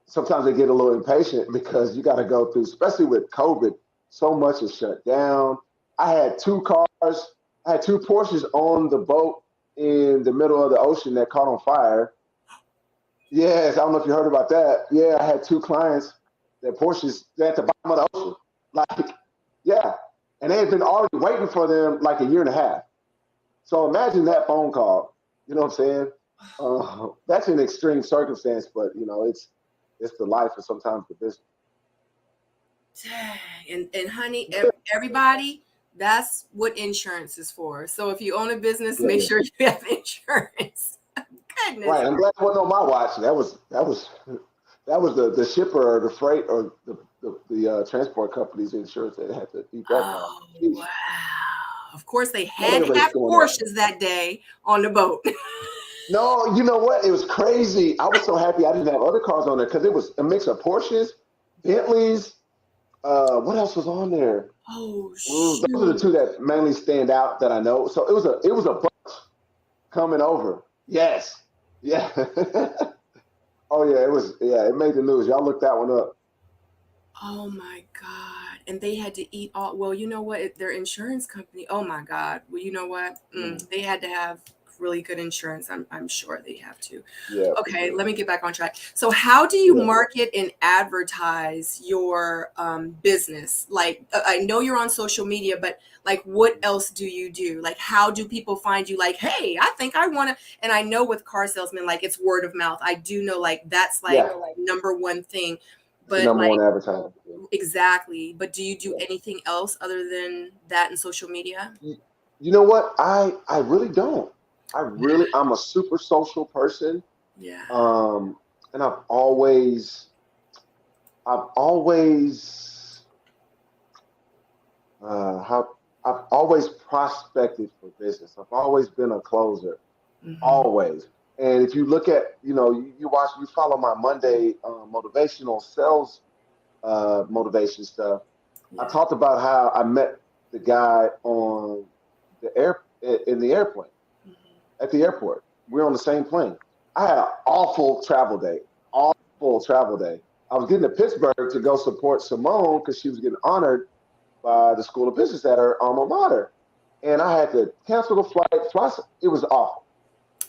sometimes they get a little impatient because you got to go through, especially with COVID, so much is shut down. I had 2 cars. I had 2 Porsches on the boat in the middle of the ocean that caught on fire. Yes, I don't know if you heard about that. Yeah, I had 2 clients that Porsches, they're at the bottom of the ocean. Like, yeah. And they had been already waiting for them like a year and a half. So imagine that phone call. You know what I'm saying? That's an extreme circumstance, but, it's the life and sometimes the business. Dang. And honey, everybody, that's what insurance is for. So if you own a business, make sure you have insurance. Goodness. Right. I'm glad it wasn't on my watch. That was the shipper or the freight or the transport company's insurance that had to eat that. Oh, wow. Of course, they had to have Porsches that day on the boat. No, you know what? It was crazy. I was so happy I didn't have other cars on there because it was a mix of Porsches, Bentleys. What else was on there? Oh, shoot. Those are the 2 that mainly stand out that I know. So it was a bunch coming over. Yes. Yeah. Oh yeah, it made the news. Y'all look that one up. Oh my God. And they had to eat all, well, you know what? Their insurance company, oh my God. Well, you know what? Mm, They had to have really good insurance. I'm sure they have to. yeah, for Okay, sure. let me get back on track. So, how do you Yeah. market and advertise your business? Like, I know you're on social media, but like, what else do you do? Like, how do people find you? Like, hey, I think I want to. And I know with car salesmen, like, it's word of mouth. I do know, like, that's like Yeah. number one thing. It's the But number one like, advertising. exactly. But do you do Yeah. anything else other than that in social media? You, you know what? I really don't. I'm a super social person. Yeah. Um, and I've always how I've always prospected for business. I've always been a closer, Hmm. always. And if you look at, you follow my Monday motivational sales motivation stuff. I Yeah. talked about how I met the guy on in the airplane Hmm. at the airport. We're on the same plane. I had an awful travel day. Awful travel day. I was getting to Pittsburgh to go support Simone because she was getting honored by the School of Business at her alma mater. And I had to cancel the flight. Plus, it was awful.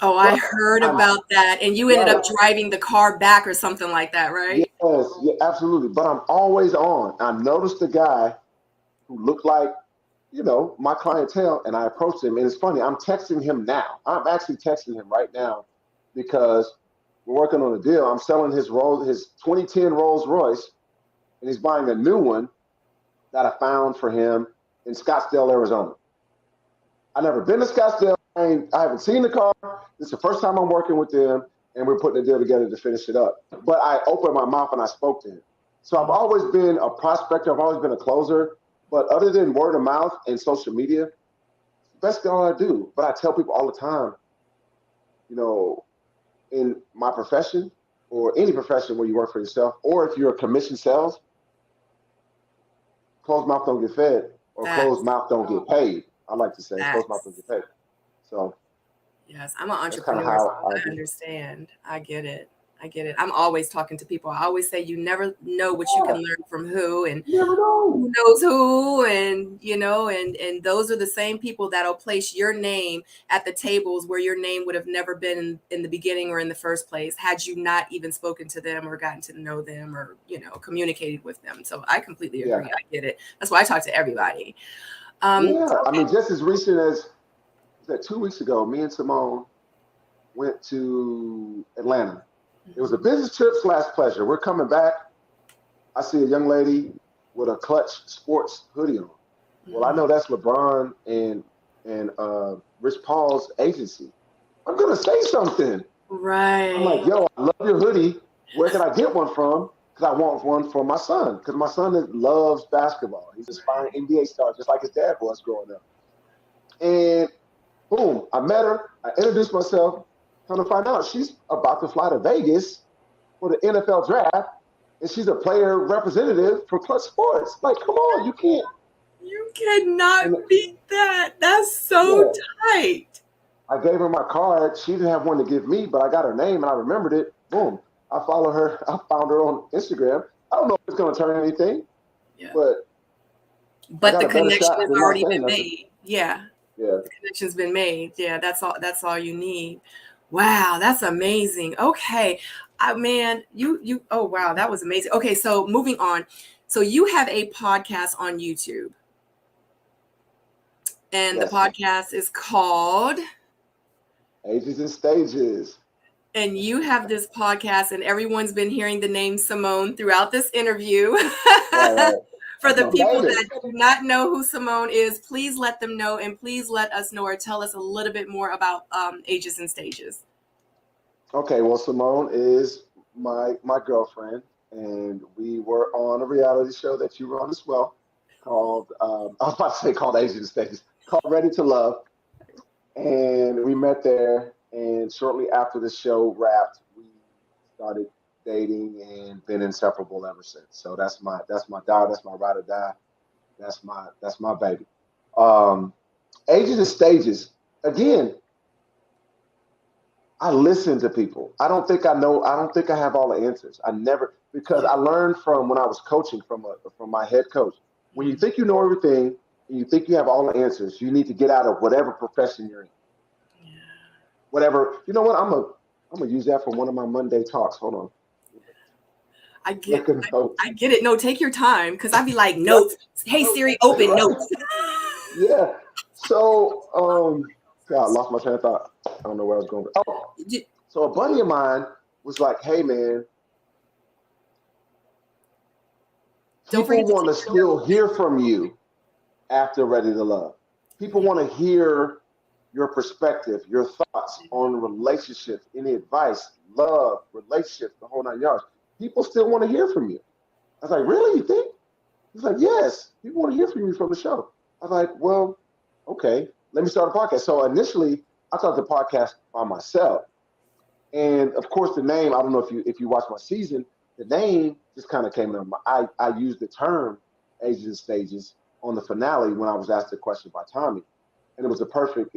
Oh, I But heard I'm about that. And you ended right. up driving the car back or something like that, Yes, right? yeah, absolutely. But I'm always on. I noticed a guy who looked like, my clientele, and I approached him. And it's funny, I'm texting him now. I'm actually texting him right now because we're working on a deal. I'm selling his 2010 Rolls Royce, and he's buying a new one that I found for him in Scottsdale, Arizona. I never been to Scottsdale. I haven't seen the car. This is the first time I'm working with them, and we're putting a deal together to finish it up. But I opened my mouth and I spoke to him. So I've always been a prospector. I've always been a closer. But other than word of mouth and social media, that's all I do. But I tell people all the time, you know, in my profession or any profession where you work for yourself, or if you're a commission sales, closed mouth don't get fed, or closed Facts. mouth don't get paid. I like to say closed mouth don't Facts. get paid. So Yes, I'm an that's kind of entrepreneur, so how I I do. understand. I get it. I get it. I'm always talking to people. I always say you never know what you can learn from who, and You never know. who knows who, and and those are the same people that'll place your name at the tables where your name would have never been in the beginning or in the first place had you not even spoken to them or gotten to know them or communicated with them. So I completely Yeah. agree. I get it. That's why I talk to everybody. Yeah. I Okay. mean, just as recent as that 2 weeks ago, me and Simone went to Atlanta. It was a Mhm. business trip slash pleasure. We're coming back. I see a young lady with a Clutch Sports hoodie on. Well, I Mhm. know that's LeBron and Rich Paul's agency. I'm gonna say something. I'm like, Right. yo, I love your hoodie. Where can I get one from? Because I want one for my son. Because my son loves basketball. He's an aspiring NBA star, just like his dad was growing up. And boom, I met her. I introduced myself. Come to find out, she's about to fly to Vegas for the NFL draft, and she's a player representative for Clutch Sports. Like, come on, you can't. You And cannot beat that. That's so yeah, tight. I gave her my card. She didn't have one to give me, but I got her name and I remembered it. Boom. I follow her. I found her on Instagram. I don't know if it's going to turn anything, Yeah. but I But got the a better connection shot has than not already saying been nothing. made. Yeah. Yeah. The connection's been made. Yeah, that's all you need. Wow, that's amazing. Okay. Man, you oh wow, that was amazing. Okay, so moving on. So you have a podcast on YouTube, and the Yes. podcast is called, Ages and stages. and you have this podcast, and everyone's been hearing the name Simone throughout this interview. Right, right. For That's the my people baby. that do not know who Simone is, please let them know, and please let us know or tell us a little bit more about Ages and Stages. Okay, well, Simone is my girlfriend, and we were on a reality show that you were on as well, called I was about to say called Asian Stages, called Ready to Love, and we met there. And shortly after the show wrapped, we started dating and been inseparable ever since. So that's my dog, that's my ride or die, that's my baby. Um, Ages and Stages. Again, I listen to people. I don't think I know. I don't think I have all the answers. I never. because I learned from when I was coaching from my head coach. When you think you know everything and you think you have all the answers, you need to get out of whatever profession you're in. Yeah. Whatever, you know what? I'm gonna use that for one of my Monday talks. Hold on. I get Notes. I get it. No, take your time, because I'd be like, notes. Hey Siri, open notes. Yeah. So God, I lost my train of thought. I don't know where I was going. Oh, so a buddy of mine was like, "Hey man, Don't people forget to want to take still hear from you after Ready to Love. People want to hear your perspective, your thoughts on relationships, any advice, love, relationships, the whole 9 yards. People still want to hear from you." I was like, "Really? You think?" He's like, "Yes, people want to hear from you from the show." I was like, "Well, okay, let me start a podcast." So initially, I started the podcast by myself. And of course, the name, I don't know if you watched my season, the name just kind of came in. I used the term Ages and Stages on the finale when I was asked a question by Tommy. And it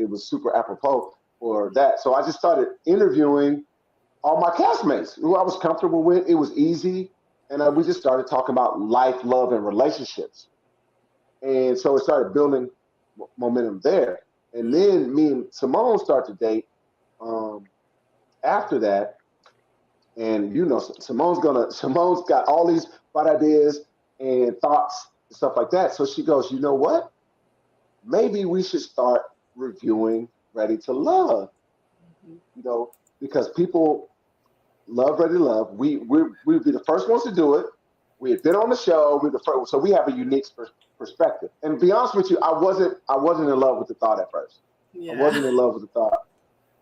was super apropos for that. So I just started interviewing all my castmates who I was comfortable with. It was easy. And we just started talking about life, love, and relationships. And so it started building momentum there. And then me and Simone started to date after that. And you know, Simone's got all these bright ideas and thoughts and stuff like that. So she goes, "You know what? Maybe we should start reviewing Ready to Love." You know, because people love Ready to Love. We'd be the first ones to do it. We had been on the show. We're the first, so we have a unique perspective. And to be honest with you, I wasn't in love with the thought at first. Yeah. I wasn't in love with the thought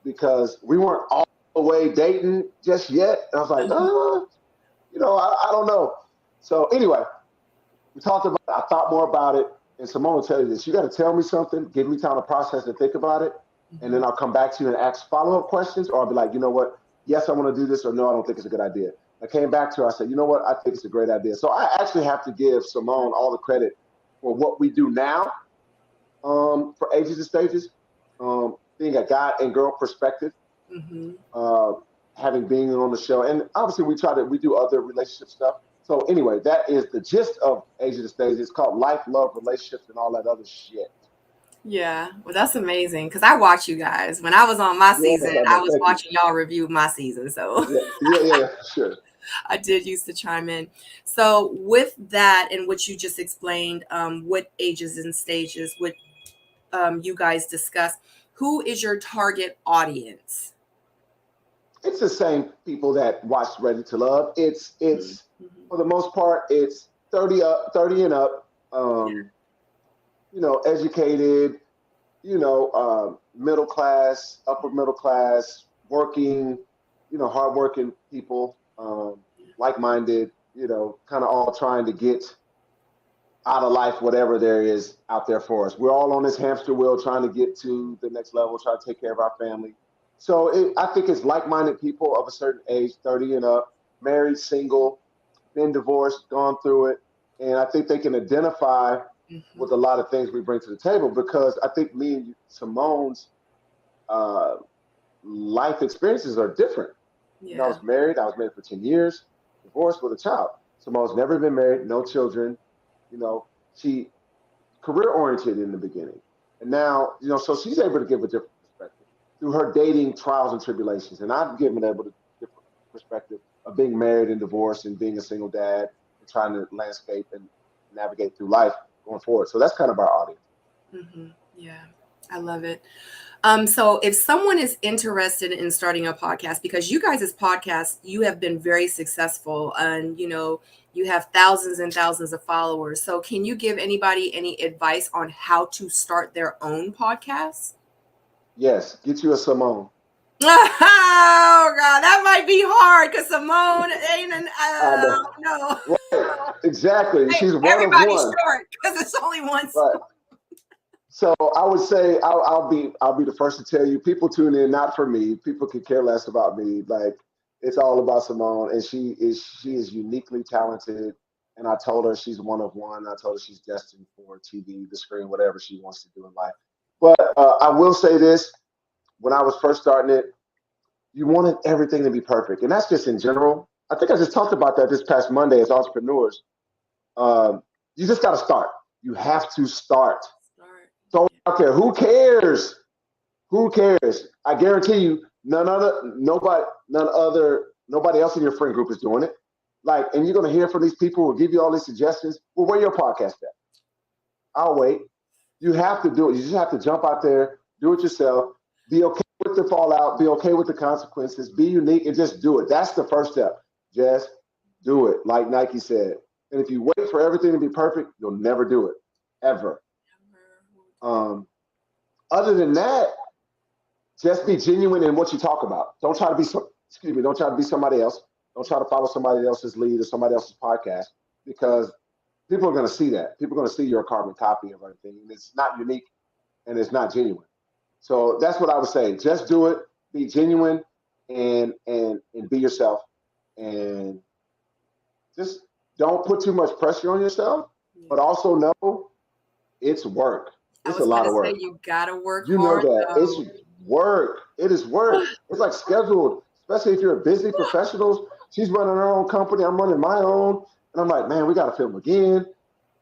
because we weren't all the way dating just yet. And I was like, I don't know. So anyway, we talked about it. I thought more about it. And Simone will tell you this: you got to tell me something, give me time to process and think about it, and then I'll come back to you and ask follow-up questions, or I'll be like, "You know what? Yes, I want to do this," or "No, I don't think it's a good idea." I came back to her. I said, "You know what? I think it's a great idea." So I actually have to give Simone all the credit for what we do now for Ages and Stages, being a guy and girl perspective, having been on the show. And obviously we do other relationship stuff. So anyway, that is the gist of Ages and Stages. It's called Life, Love, Relationships, and all that other shit. Yeah, well, that's amazing, because I watch you guys. When I was on my season, I was watching y'all review my season. So yeah, sure. I did used to chime in. So with that and what you just explained, what Ages and Stages, what you guys discuss, who is your target audience? It's the same people that watch Ready to Love. It's for the most part, it's 30 and up. You know, educated, middle class, upper middle class, working, hardworking people, like-minded, kind of all trying to get out of life whatever there is out there for us. We're all on this hamster wheel trying to get to the next level, try to take care of our family. So I think it's like-minded people of a certain age, 30 and up, married, single, been divorced, gone through it. And I think they can identify with a lot of things we bring to the table, because I think me and Simone's life experiences are different. Yeah. I was married for 10 years, divorced with a child. Simone's never been married, no children. She career oriented in the beginning. And now, so she's able to give a different perspective through her dating trials and tribulations. And I've given able to different perspective of being married and divorced and being a single dad and trying to landscape and navigate through life going forward. So that's kind of our audience. Yeah, I love it. So if someone is interested in starting a podcast, because you guys' podcast, you have been very successful, and you have thousands and thousands of followers. So can you give anybody any advice on how to start their own podcast? Yes, get you a Simone. Oh God, that might be hard, because Simone ain't no. Right. Exactly. Hey, she's one everybody's of one. short because it's only one. Right. So I would say I'll be the first to tell you, people tune in not for me. People could care less about me. Like, it's all about Simone, and she is uniquely talented. And I told her she's one of one. I told her she's destined for TV, the screen, whatever she wants to do in life. But I will say this: when I was first starting it, you wanted everything to be perfect, and that's just in general. I think I just talked about that this past Monday as entrepreneurs. You just got to start. You have to start. Start. Throw it out there. Who cares? Who cares? I guarantee you, nobody else in your friend group is doing it. Like, and you're gonna hear from these people who give you all these suggestions. Well, where your podcast at? I'll wait. You have to do it. You just have to jump out there, do it yourself. Be okay with the fallout. Be okay with the consequences. Be unique and just do it. That's the first step. Just do it, like Nike said. And if you wait for everything to be perfect, you'll never do it, ever. Other than that, just be genuine in what you talk about. Don't try to be don't try to be somebody else. Don't try to follow somebody else's lead or somebody else's podcast, because people are going to see that. People are going to see your carbon copy of everything, and it's not unique and it's not genuine. So that's what I would say. Just do it. Be genuine and be yourself, and just don't put too much pressure on yourself. But also know it's work. It's a lot of work. You gotta work You know hard, that. though. It's work. It is work. It's like scheduled, especially if you're a busy professional. She's running her own company. I'm running my own. And I'm like, man, we got to film again.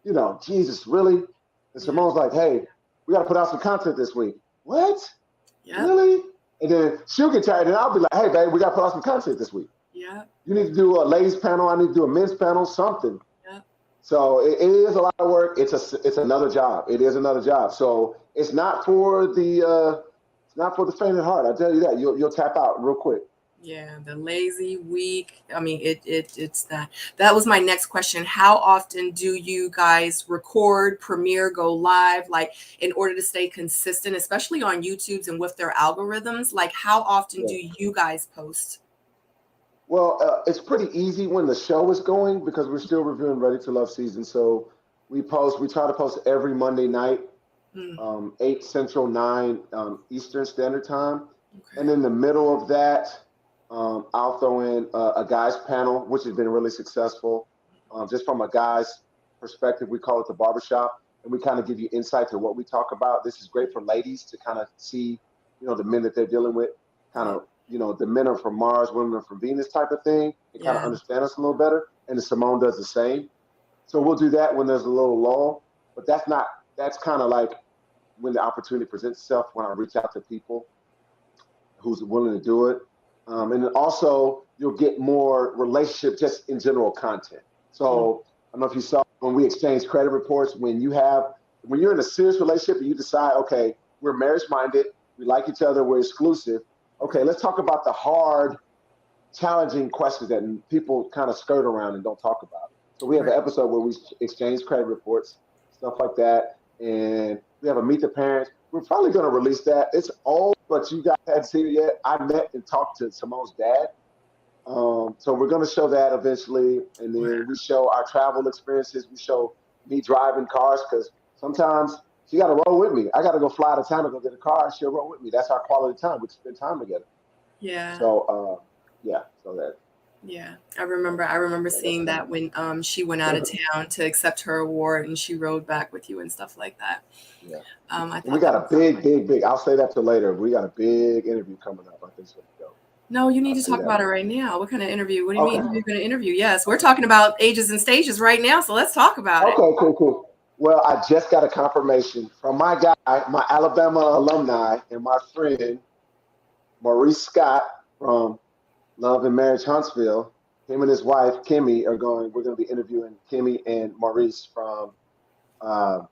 You know, Jesus, really? And Simone's like, hey, we got to put out some content this week. What? Yeah. Really? And then she'll get tired, and I'll be like, hey, babe, we got to put out some content this week. Yeah. You need to do a ladies panel. I need to do a men's panel, something. Yeah. So it is a lot of work. It's another job. It is another job. So it's not for the faint of heart. I tell you that. You'll tap out real quick. Yeah, the lazy, weak. I mean, it's that. That was my next question. How often do you guys record, premiere, go live, like, in order to stay consistent, especially on YouTube's and with their algorithms? Like, how often do you guys post? Well, it's pretty easy when the show is going, because we're still reviewing Ready to Love season. So we try to post every Monday night, 8 Central, 9 Eastern Standard Time. Okay. And in the middle of that, I'll throw in a guys panel, which has been really successful. Just from a guy's perspective, we call it the barbershop, and we kind of give you insight to what we talk about. This is great for ladies to kind of see, the men that they're dealing with, kind of, the men are from Mars, women are from Venus type of thing, and kind of understand us a little better. And Simone does the same. So we'll do that when there's a little lull, but that's kind of like when the opportunity presents itself, when I reach out to people who's willing to do it. And then also you'll get more relationship, just in general content. So I don't know if you saw when we exchange credit reports, when you're in a serious relationship and you decide, okay, we're marriage minded, we like each other, we're exclusive. Okay, let's talk about the hard, challenging questions that people kind of skirt around and don't talk about. So we have an episode where we exchange credit reports, stuff like that. And we have a Meet the Parents. We're probably going to release that. It's old, but you guys haven't seen it yet. I met and talked to Simone's dad. So we're going to show that eventually. And then we show our travel experiences. We show me driving cars, because sometimes she got to roll with me. I got to go fly out of town to go get a car. She'll roll with me. That's our quality time. We spend time together. Yeah. So, so that. Yeah, I remember seeing that when she went out of town to accept her award, and she rode back with you and stuff like that. Yeah. We got a big. I'll say that till later. We got a big interview coming up. I think so. No, you need to talk about it right now. What kind of interview? What do you mean you're going to interview? Yes, we're talking about ages and stages right now, so let's talk about it. Okay, cool. Well, I just got a confirmation from my guy, my Alabama alumni, and my friend Maurice Scott from Love and Marriage Huntsville. Him and his wife Kimmy we're going to be interviewing Kimmy and Maurice from Love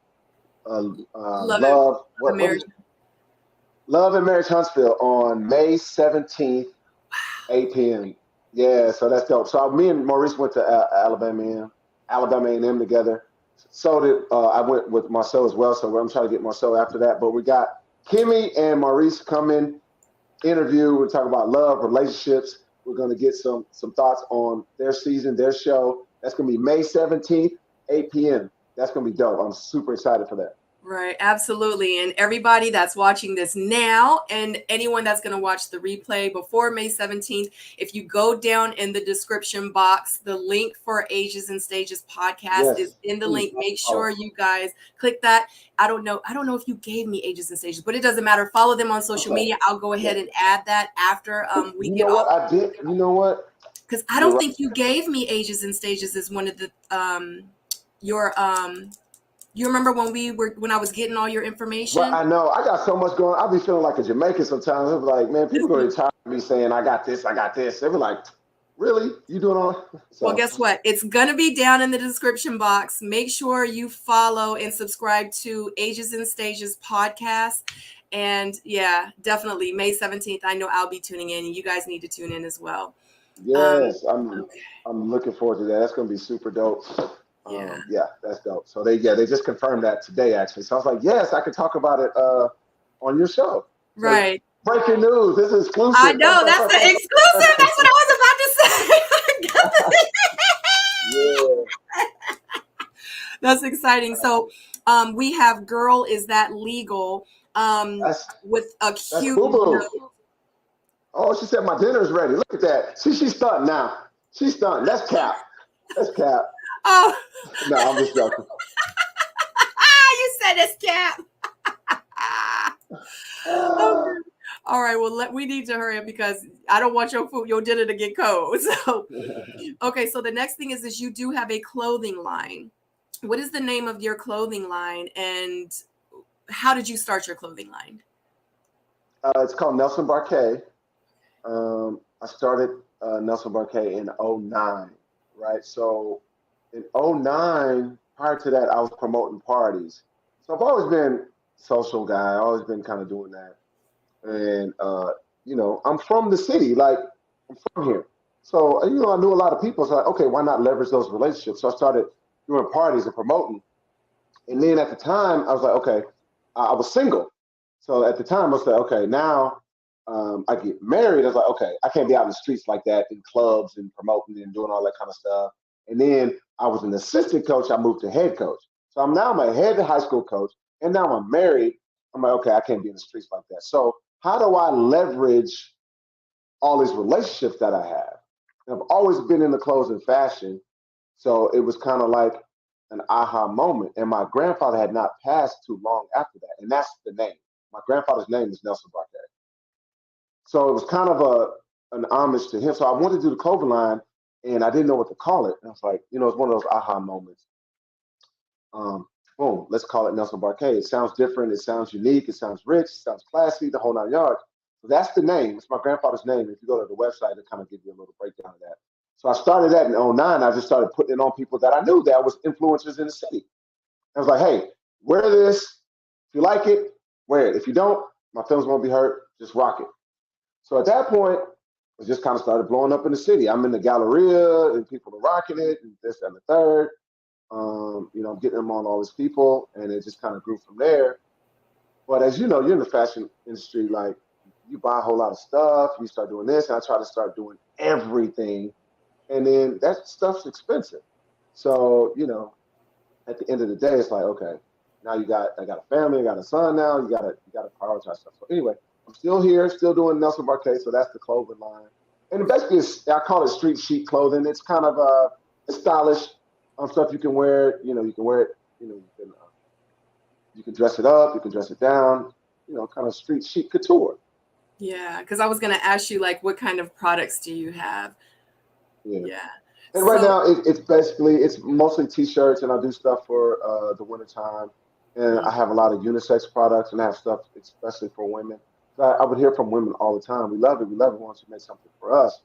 and Marriage Huntsville on May 17th, 8 p.m. Yeah, so that's dope. So me and Maurice went to Alabama A&M together. So did I went with Marceau as well. So I'm trying to get Marceau after that. But we got Kimmy and Maurice coming, interview. We're talking about love, relationships. We're going to get some thoughts on their season, their show. That's going to be May 17th, 8 p.m. That's going to be dope. I'm super excited for that. Right, absolutely. And everybody that's watching this now, and anyone that's going to watch the replay before May 17th, if you go down in the description box, the link for Ages and Stages podcast is in the link. Make sure you guys click that. I don't know if you gave me Ages and Stages, but it doesn't matter. Follow them on social media. I'll go ahead and add that after we get off. I did. You know what? Because I You're don't right. think you gave me Ages and Stages as one of the your you remember when I was getting all your But information? I know I got so much going. I be feeling like a Jamaican sometimes. I'm like, man, people gonna retire me saying I got this, I got this. They be like, really? You doing all? Well, So guess what? It's going to be down in the description box. Make sure you follow and subscribe to Ages and Stages podcast. And yeah, definitely May 17th. I know I'll be tuning in, and you guys need to tune in as well. yes, Okay. I'm looking forward to that. That's gonna be super dope. Yeah. Yeah, that's dope. So they just confirmed that today actually. So I was like, yes, I could talk about it on your show. So Right. breaking news. This is I exclusive. know. That's the exclusive. That's what I was about to say. Yeah. That's exciting. So we have Girl, Is That Legal? That's With a that's cute boo boo. note. Oh, she said my dinner's ready. Look at that. She's stunting now. She's stunting. That's Cap. That's Cap. Oh, No, I'm just joking. you said it's Cap. Okay. All right. Well, we need to hurry up because I don't want your dinner to get cold. So, okay. So the next thing is you do have a clothing line. What is the name of your clothing line, and how did you start your clothing line? It's called Nelson Balka. I started Nelson Balka in '09, right? So in '09, prior to that, I was promoting parties. So I've always been social guy. I've always been kind of doing that. And I'm from the city, like I'm from here. So I knew a lot of people. So like, okay, why not leverage those relationships? So I started doing parties and promoting. And then at the time, I was like, okay, I was single. So at the time, I was like, okay, now I get married. I was like, okay, I can't be out in the streets like that in clubs and promoting and doing all that kind of stuff. And then I was an assistant coach. I moved to head coach. So I'm a head high school coach. And now I'm married. I'm like, okay, I can't be in the streets like that. So how do I leverage all these relationships that I have? And I've always been in the clothes and fashion. So it was kind of like an aha moment. And my grandfather had not passed too long after that. And that's the name. My grandfather's name is Nelson Balka. So it was kind of an homage to him. So I wanted to do the clothing line and I didn't know what to call it. And I was like, it's one of those aha moments. Boom, let's call it Nelson Balka. It sounds different. It sounds unique. It sounds rich. It sounds classy, the whole 9 yards. So that's the name. It's my grandfather's name. If you go to the website, it kind of gives you a little breakdown of that. So I started that in '09. I just started putting it on people that I knew that was influencers in the city. I was like, hey, wear this. If you like it, wear it. If you don't, my feelings won't be hurt. Just rock it. So at that point, it just kind of started blowing up in the city. I'm in the Galleria and people are rocking it and this and the third. I'm getting them on all these people, and it just kind of grew from there. But as you know, you're in the fashion industry, like you buy a whole lot of stuff, you start doing this, and I try to start doing everything. And then that stuff's expensive. So, at the end of the day, it's like, okay, now I got a family, I got a son now, you gotta prioritize stuff. So anyway, I'm still here, still doing Nelson Balka, so that's the clothing line. And basically I call it street chic clothing. It's kind of it's stylish stuff you can wear, you can wear it, you can dress it up, you can dress it down, kind of street chic couture. Yeah, because I was going to ask you, like, what kind of products do you have? Yeah. Yeah. And right So, now, it's mostly t-shirts, and I do stuff for the wintertime. And I have a lot of unisex products, and I have stuff especially for women. So I would hear from women all the time. We love it. We love it once you make something for us.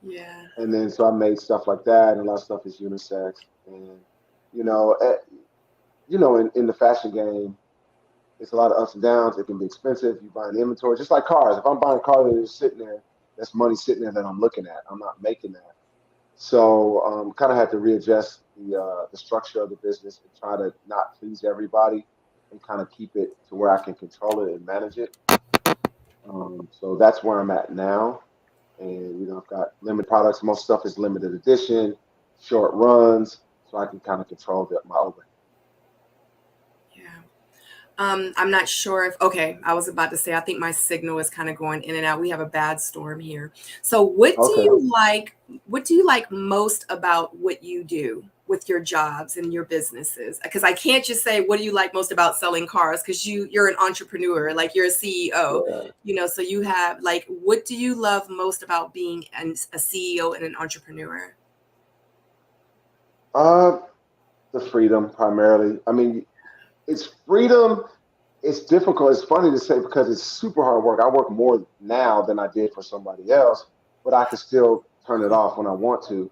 yeah. And then so I made stuff like that, and a lot of stuff is unisex. And you know, eh, in the fashion game, it's a lot of ups and downs. It can be expensive. You buy an inventory, just like cars. If I'm buying a car that is sitting there, that's money sitting there that I'm looking at. I'm not making that. So kind of had to readjust the structure of the business and try to not please everybody and kind of keep it to where I can control it and manage it. So that's where I'm at now. And I've got limited products. Most stuff is limited edition, short runs, so I can kind of control my overhead. Yeah. I'm not sure if, okay, I was about to say, I think my signal is kind of going in and out. We have a bad storm here. So what do Okay. you like most about what you do? with your jobs and your businesses? Because I can't just say, what do you like most about selling cars? Because you're an entrepreneur, like you're a CEO, so you have, like, what do you love most about being a CEO and an entrepreneur? The freedom primarily. I mean, it's freedom. It's difficult. It's funny to say because it's super hard work. I work more now than I did for somebody else, but I can still turn it off when I want to.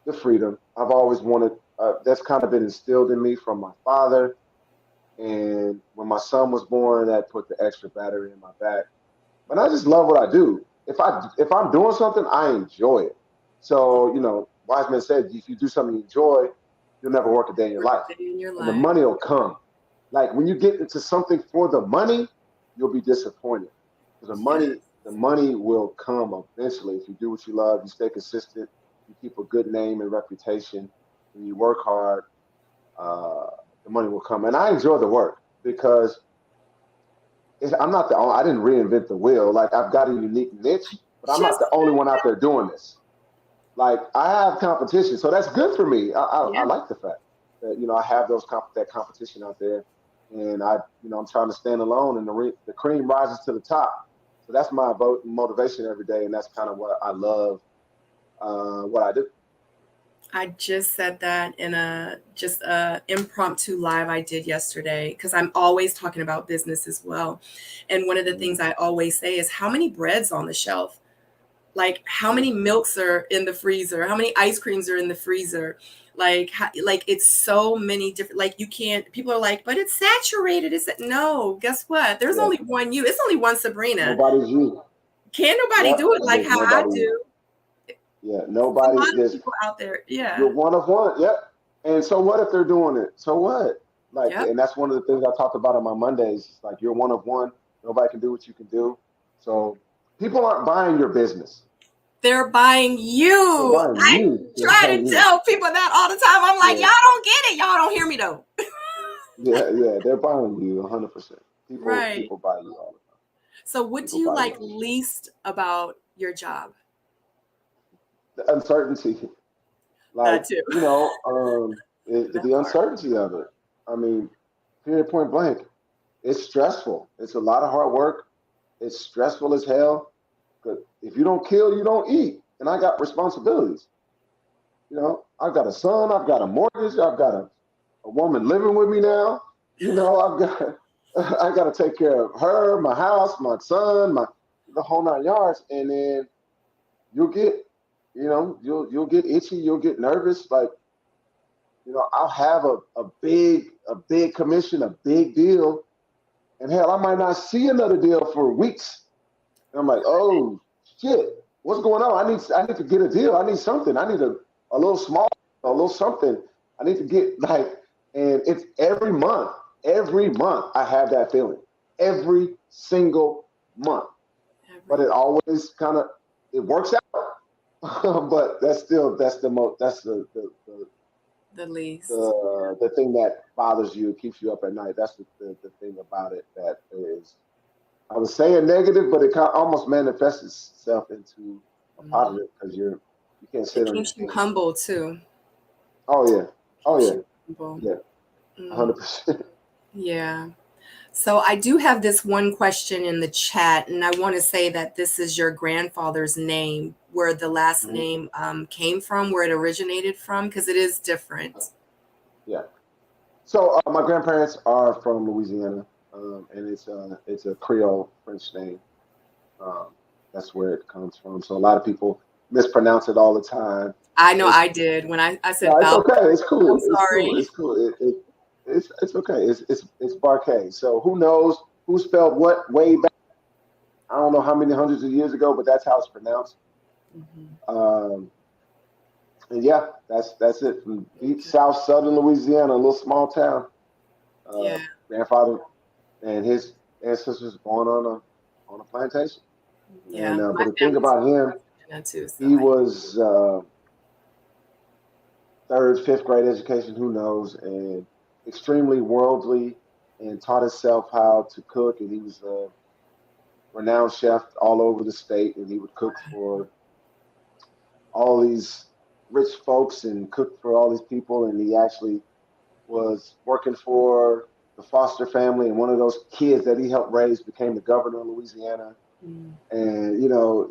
The freedom. I've always wanted, that's kind of been instilled in me from my father. And when my son was born, that put the extra battery in my back. But I just love what I do. If I'm doing something, I enjoy it. So, wise men said, if you do something you enjoy, you'll never work a day in your life. And the money will come. Like when you get into something for the money, you'll be disappointed. Because the money will come eventually. If you do what you love, you stay consistent, you keep a good name and reputation, and you work hard, the money will come. And I enjoy the work because I'm not the only, I didn't reinvent the wheel. Like I've got a unique niche, but I'm not the only one out there doing this. Like I have competition, so that's good for me. I like the fact that I have that competition out there, and I'm trying to stand alone, and the cream rises to the top. So that's my motivation every day, and that's kind of what I love, what I do. I just said that in a impromptu live I did yesterday, because I'm always talking about business as well. And one of the things I always say is, how many breads on the shelf? Like how many milks are in the freezer? How many ice creams are in the freezer? Like it's so many different, like you can't, people are like, but it's saturated. No, guess what? There's only one you. It's only one Sabrina. Nobody's you. Can't nobody do it like how I do. Yeah, nobody. There's people out there. Yeah, you're one of one. Yep. And so what if they're doing it? So what? Like, and that's one of the things I talked about on my Mondays. It's like you're one of one. Nobody can do what you can do. So people aren't buying your business. They're buying you. I try to tell people that all the time. I'm like, y'all don't get it. Y'all don't hear me though. yeah, they're buying you 100%. People buy you all the time. So what do you like least about your job? The uncertainty. Like, that too. The uncertainty of it. I mean, period, point blank. It's stressful. It's a lot of hard work. It's stressful as hell. But if you don't kill, you don't eat. And I got responsibilities. I've got a son. I've got a mortgage. I've got a woman living with me now. I got to take care of her, my house, my son, the whole 9 yards. And then you'll get, you'll get itchy. You'll get nervous. Like, I'll have a big commission, a big deal. And hell, I might not see another deal for weeks. And I'm like, oh shit, what's going on? I need to get a deal. I need something. I need a little small, a little something. I need to get and it's every month I have that feeling. Every single month. But it always it works out. But that's the least. The thing that bothers you, keeps you up at night. That's the thing about it that is, I was saying negative, but it almost manifests itself into a positive because you can't sit on your hands. It keeps you humble too. Oh yeah. 100%. Yeah. So I do have this one question in the chat, and I want to say that this is your grandfather's name, where the last name came from, where it originated from, because it is different. Yeah. So my grandparents are from Louisiana, and it's a Creole French name. That's where it comes from. So a lot of people mispronounce it all the time. I know I did when I said. No, it's okay. It's cool. I'm sorry. It's cool. It's okay. It's Barquet. So who knows who spelled what way back? I don't know how many hundreds of years ago, but that's how it's pronounced. And yeah, that's it. From deep south southern Louisiana, a little small town. Grandfather and his ancestors born on a plantation. Yeah. And but the thing about him, he was third, fifth grade education, who knows, and extremely worldly, and taught himself how to cook. And he was a renowned chef all over the state, and he would cook for all these rich folks and cooked for all these people, and he actually was working for the foster family, and one of those kids that he helped raise became the governor of Louisiana. Mm. And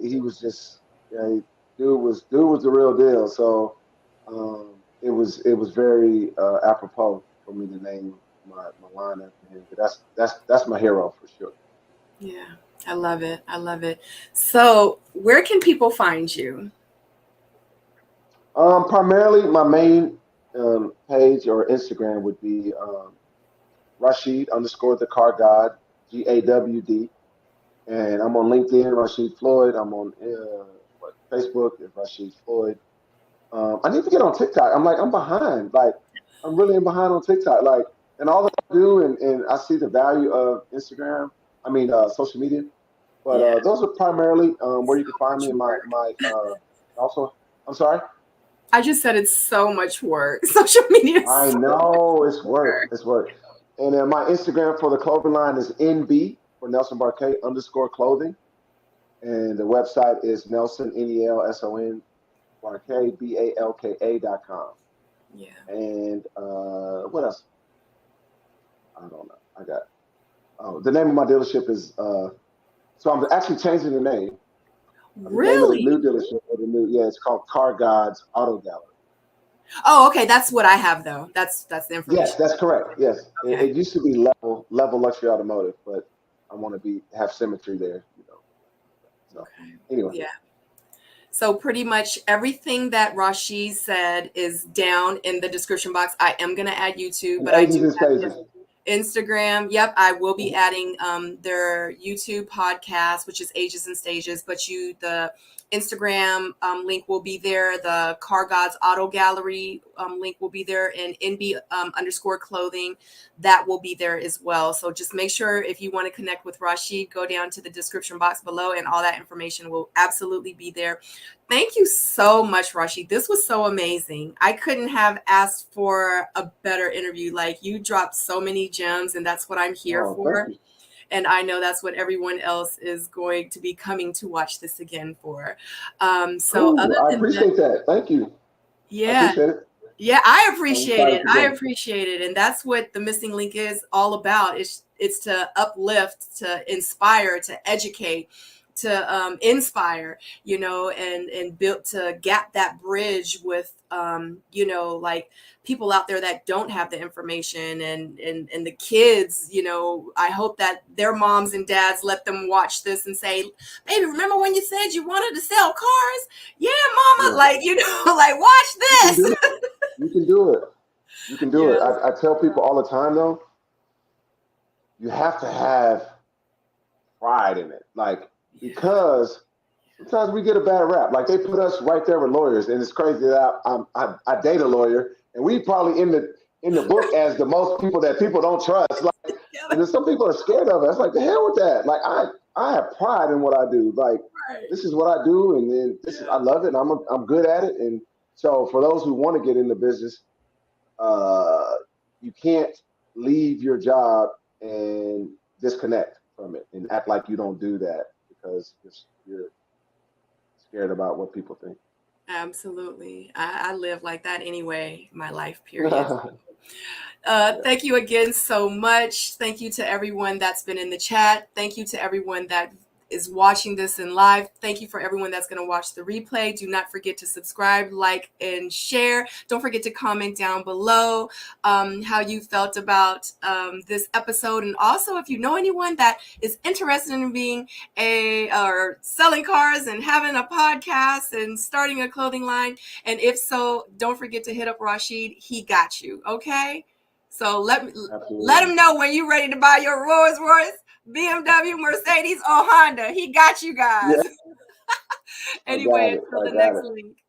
he was just, yeah, dude was the real deal. So it was very apropos for me to name my line after him. But that's my hero for sure. Yeah, I love it. I love it. So, where can people find you? Primarily, my main page or Instagram would be Rashid underscore the Car God, GAWD. And I'm on LinkedIn, Rashid Floyd. I'm on Facebook, is Rashid Floyd. I need to get on TikTok. I'm behind. Like, I'm really behind on TikTok. Like, and all that I do, and I see the value of Instagram. I mean, social media. But Yeah, those are primarily where so you can find much me in my work. my. Also, I'm sorry. I just said it's so much work. Social media is I so know it's work. work. It's work. And then my Instagram for the clothing line is NB for Nelson Balka underscore clothing. And the website is Nelson, Nelson Balka, BALKA.com. Yeah. And what else? I don't know. The name of my dealership is, so I'm actually changing the name. The name of the Really? new dealership, or it's called Car Gawds Auto Gallery. Oh, okay. That's what I have though. That's the Yes, information. that's correct. Yes, Okay. it used to be level luxury automotive, but I want to have symmetry there. So Okay. anyway, Yeah. So pretty much everything that Rashid said is down in the description box. I am gonna add YouTube, and but I ages do and have their stages. Instagram. Yep, I will be Mhm. adding their YouTube podcast, which is Ages and Stages. But the Instagram link will be there. The Car Gawds Auto Gallery link will be there, and NB underscore clothing that will be there as well. So just make sure if you want to connect with Rashid, go down to the description box below, and all that information will absolutely be there. Thank you so much, Rashid. This was so amazing. I couldn't have asked for a better interview. Like, you dropped so many gems, and that's what I'm here Oh, thank for. you. And I know that's what everyone else is going to be coming to watch this again for. So Cool. other I than that, appreciate that. Thank you. I yeah, appreciate it. yeah, I I'm appreciate excited it. to I go. appreciate it. And that's what the missing link is all about. It's to uplift, to inspire, to educate, to inspire, and build, to gap that bridge with like people out there that don't have the information, and the kids, I hope that their moms and dads let them watch this and say, baby, remember when you said you wanted to sell cars? Yeah, mama, Yeah, like, like, watch you can this. do it. You can do it. You can do it. Yes. I tell people all the time though, you have to have pride in it. Like, Yeah. because sometimes we get a bad rap. Like, they put us right there with lawyers, and it's crazy that I date a lawyer, and we probably in the book as the most people that people don't trust. Like, and then some people are scared of it. It's like, the hell with that. Like, I have pride in what I do. Like, Right. this is what I do, and then I Yeah. love it. And I'm good at it. And so for those who want to get into business, uh, you can't leave your job and disconnect from it and act like you don't do that because you're scared about what people think. Absolutely. I live like that anyway, my life period. Yeah. Thank you again so much. Thank you to everyone that's been in the chat. Thank you to everyone that is watching this in live. Thank you for everyone that's going to watch the replay. Do not forget to subscribe, like, and share. Don't forget to comment down below how you felt about this episode. And also, if you know anyone that is interested in being or selling cars and having a podcast and starting a clothing line, and if so, don't forget to hit up Rashid. He got you. Okay. So let Absolutely. him know when you're ready to buy your Rolls Royce, BMW, Mercedes, or Honda. He got you guys. Yeah, I got Anyway, it. until I the got next it. link.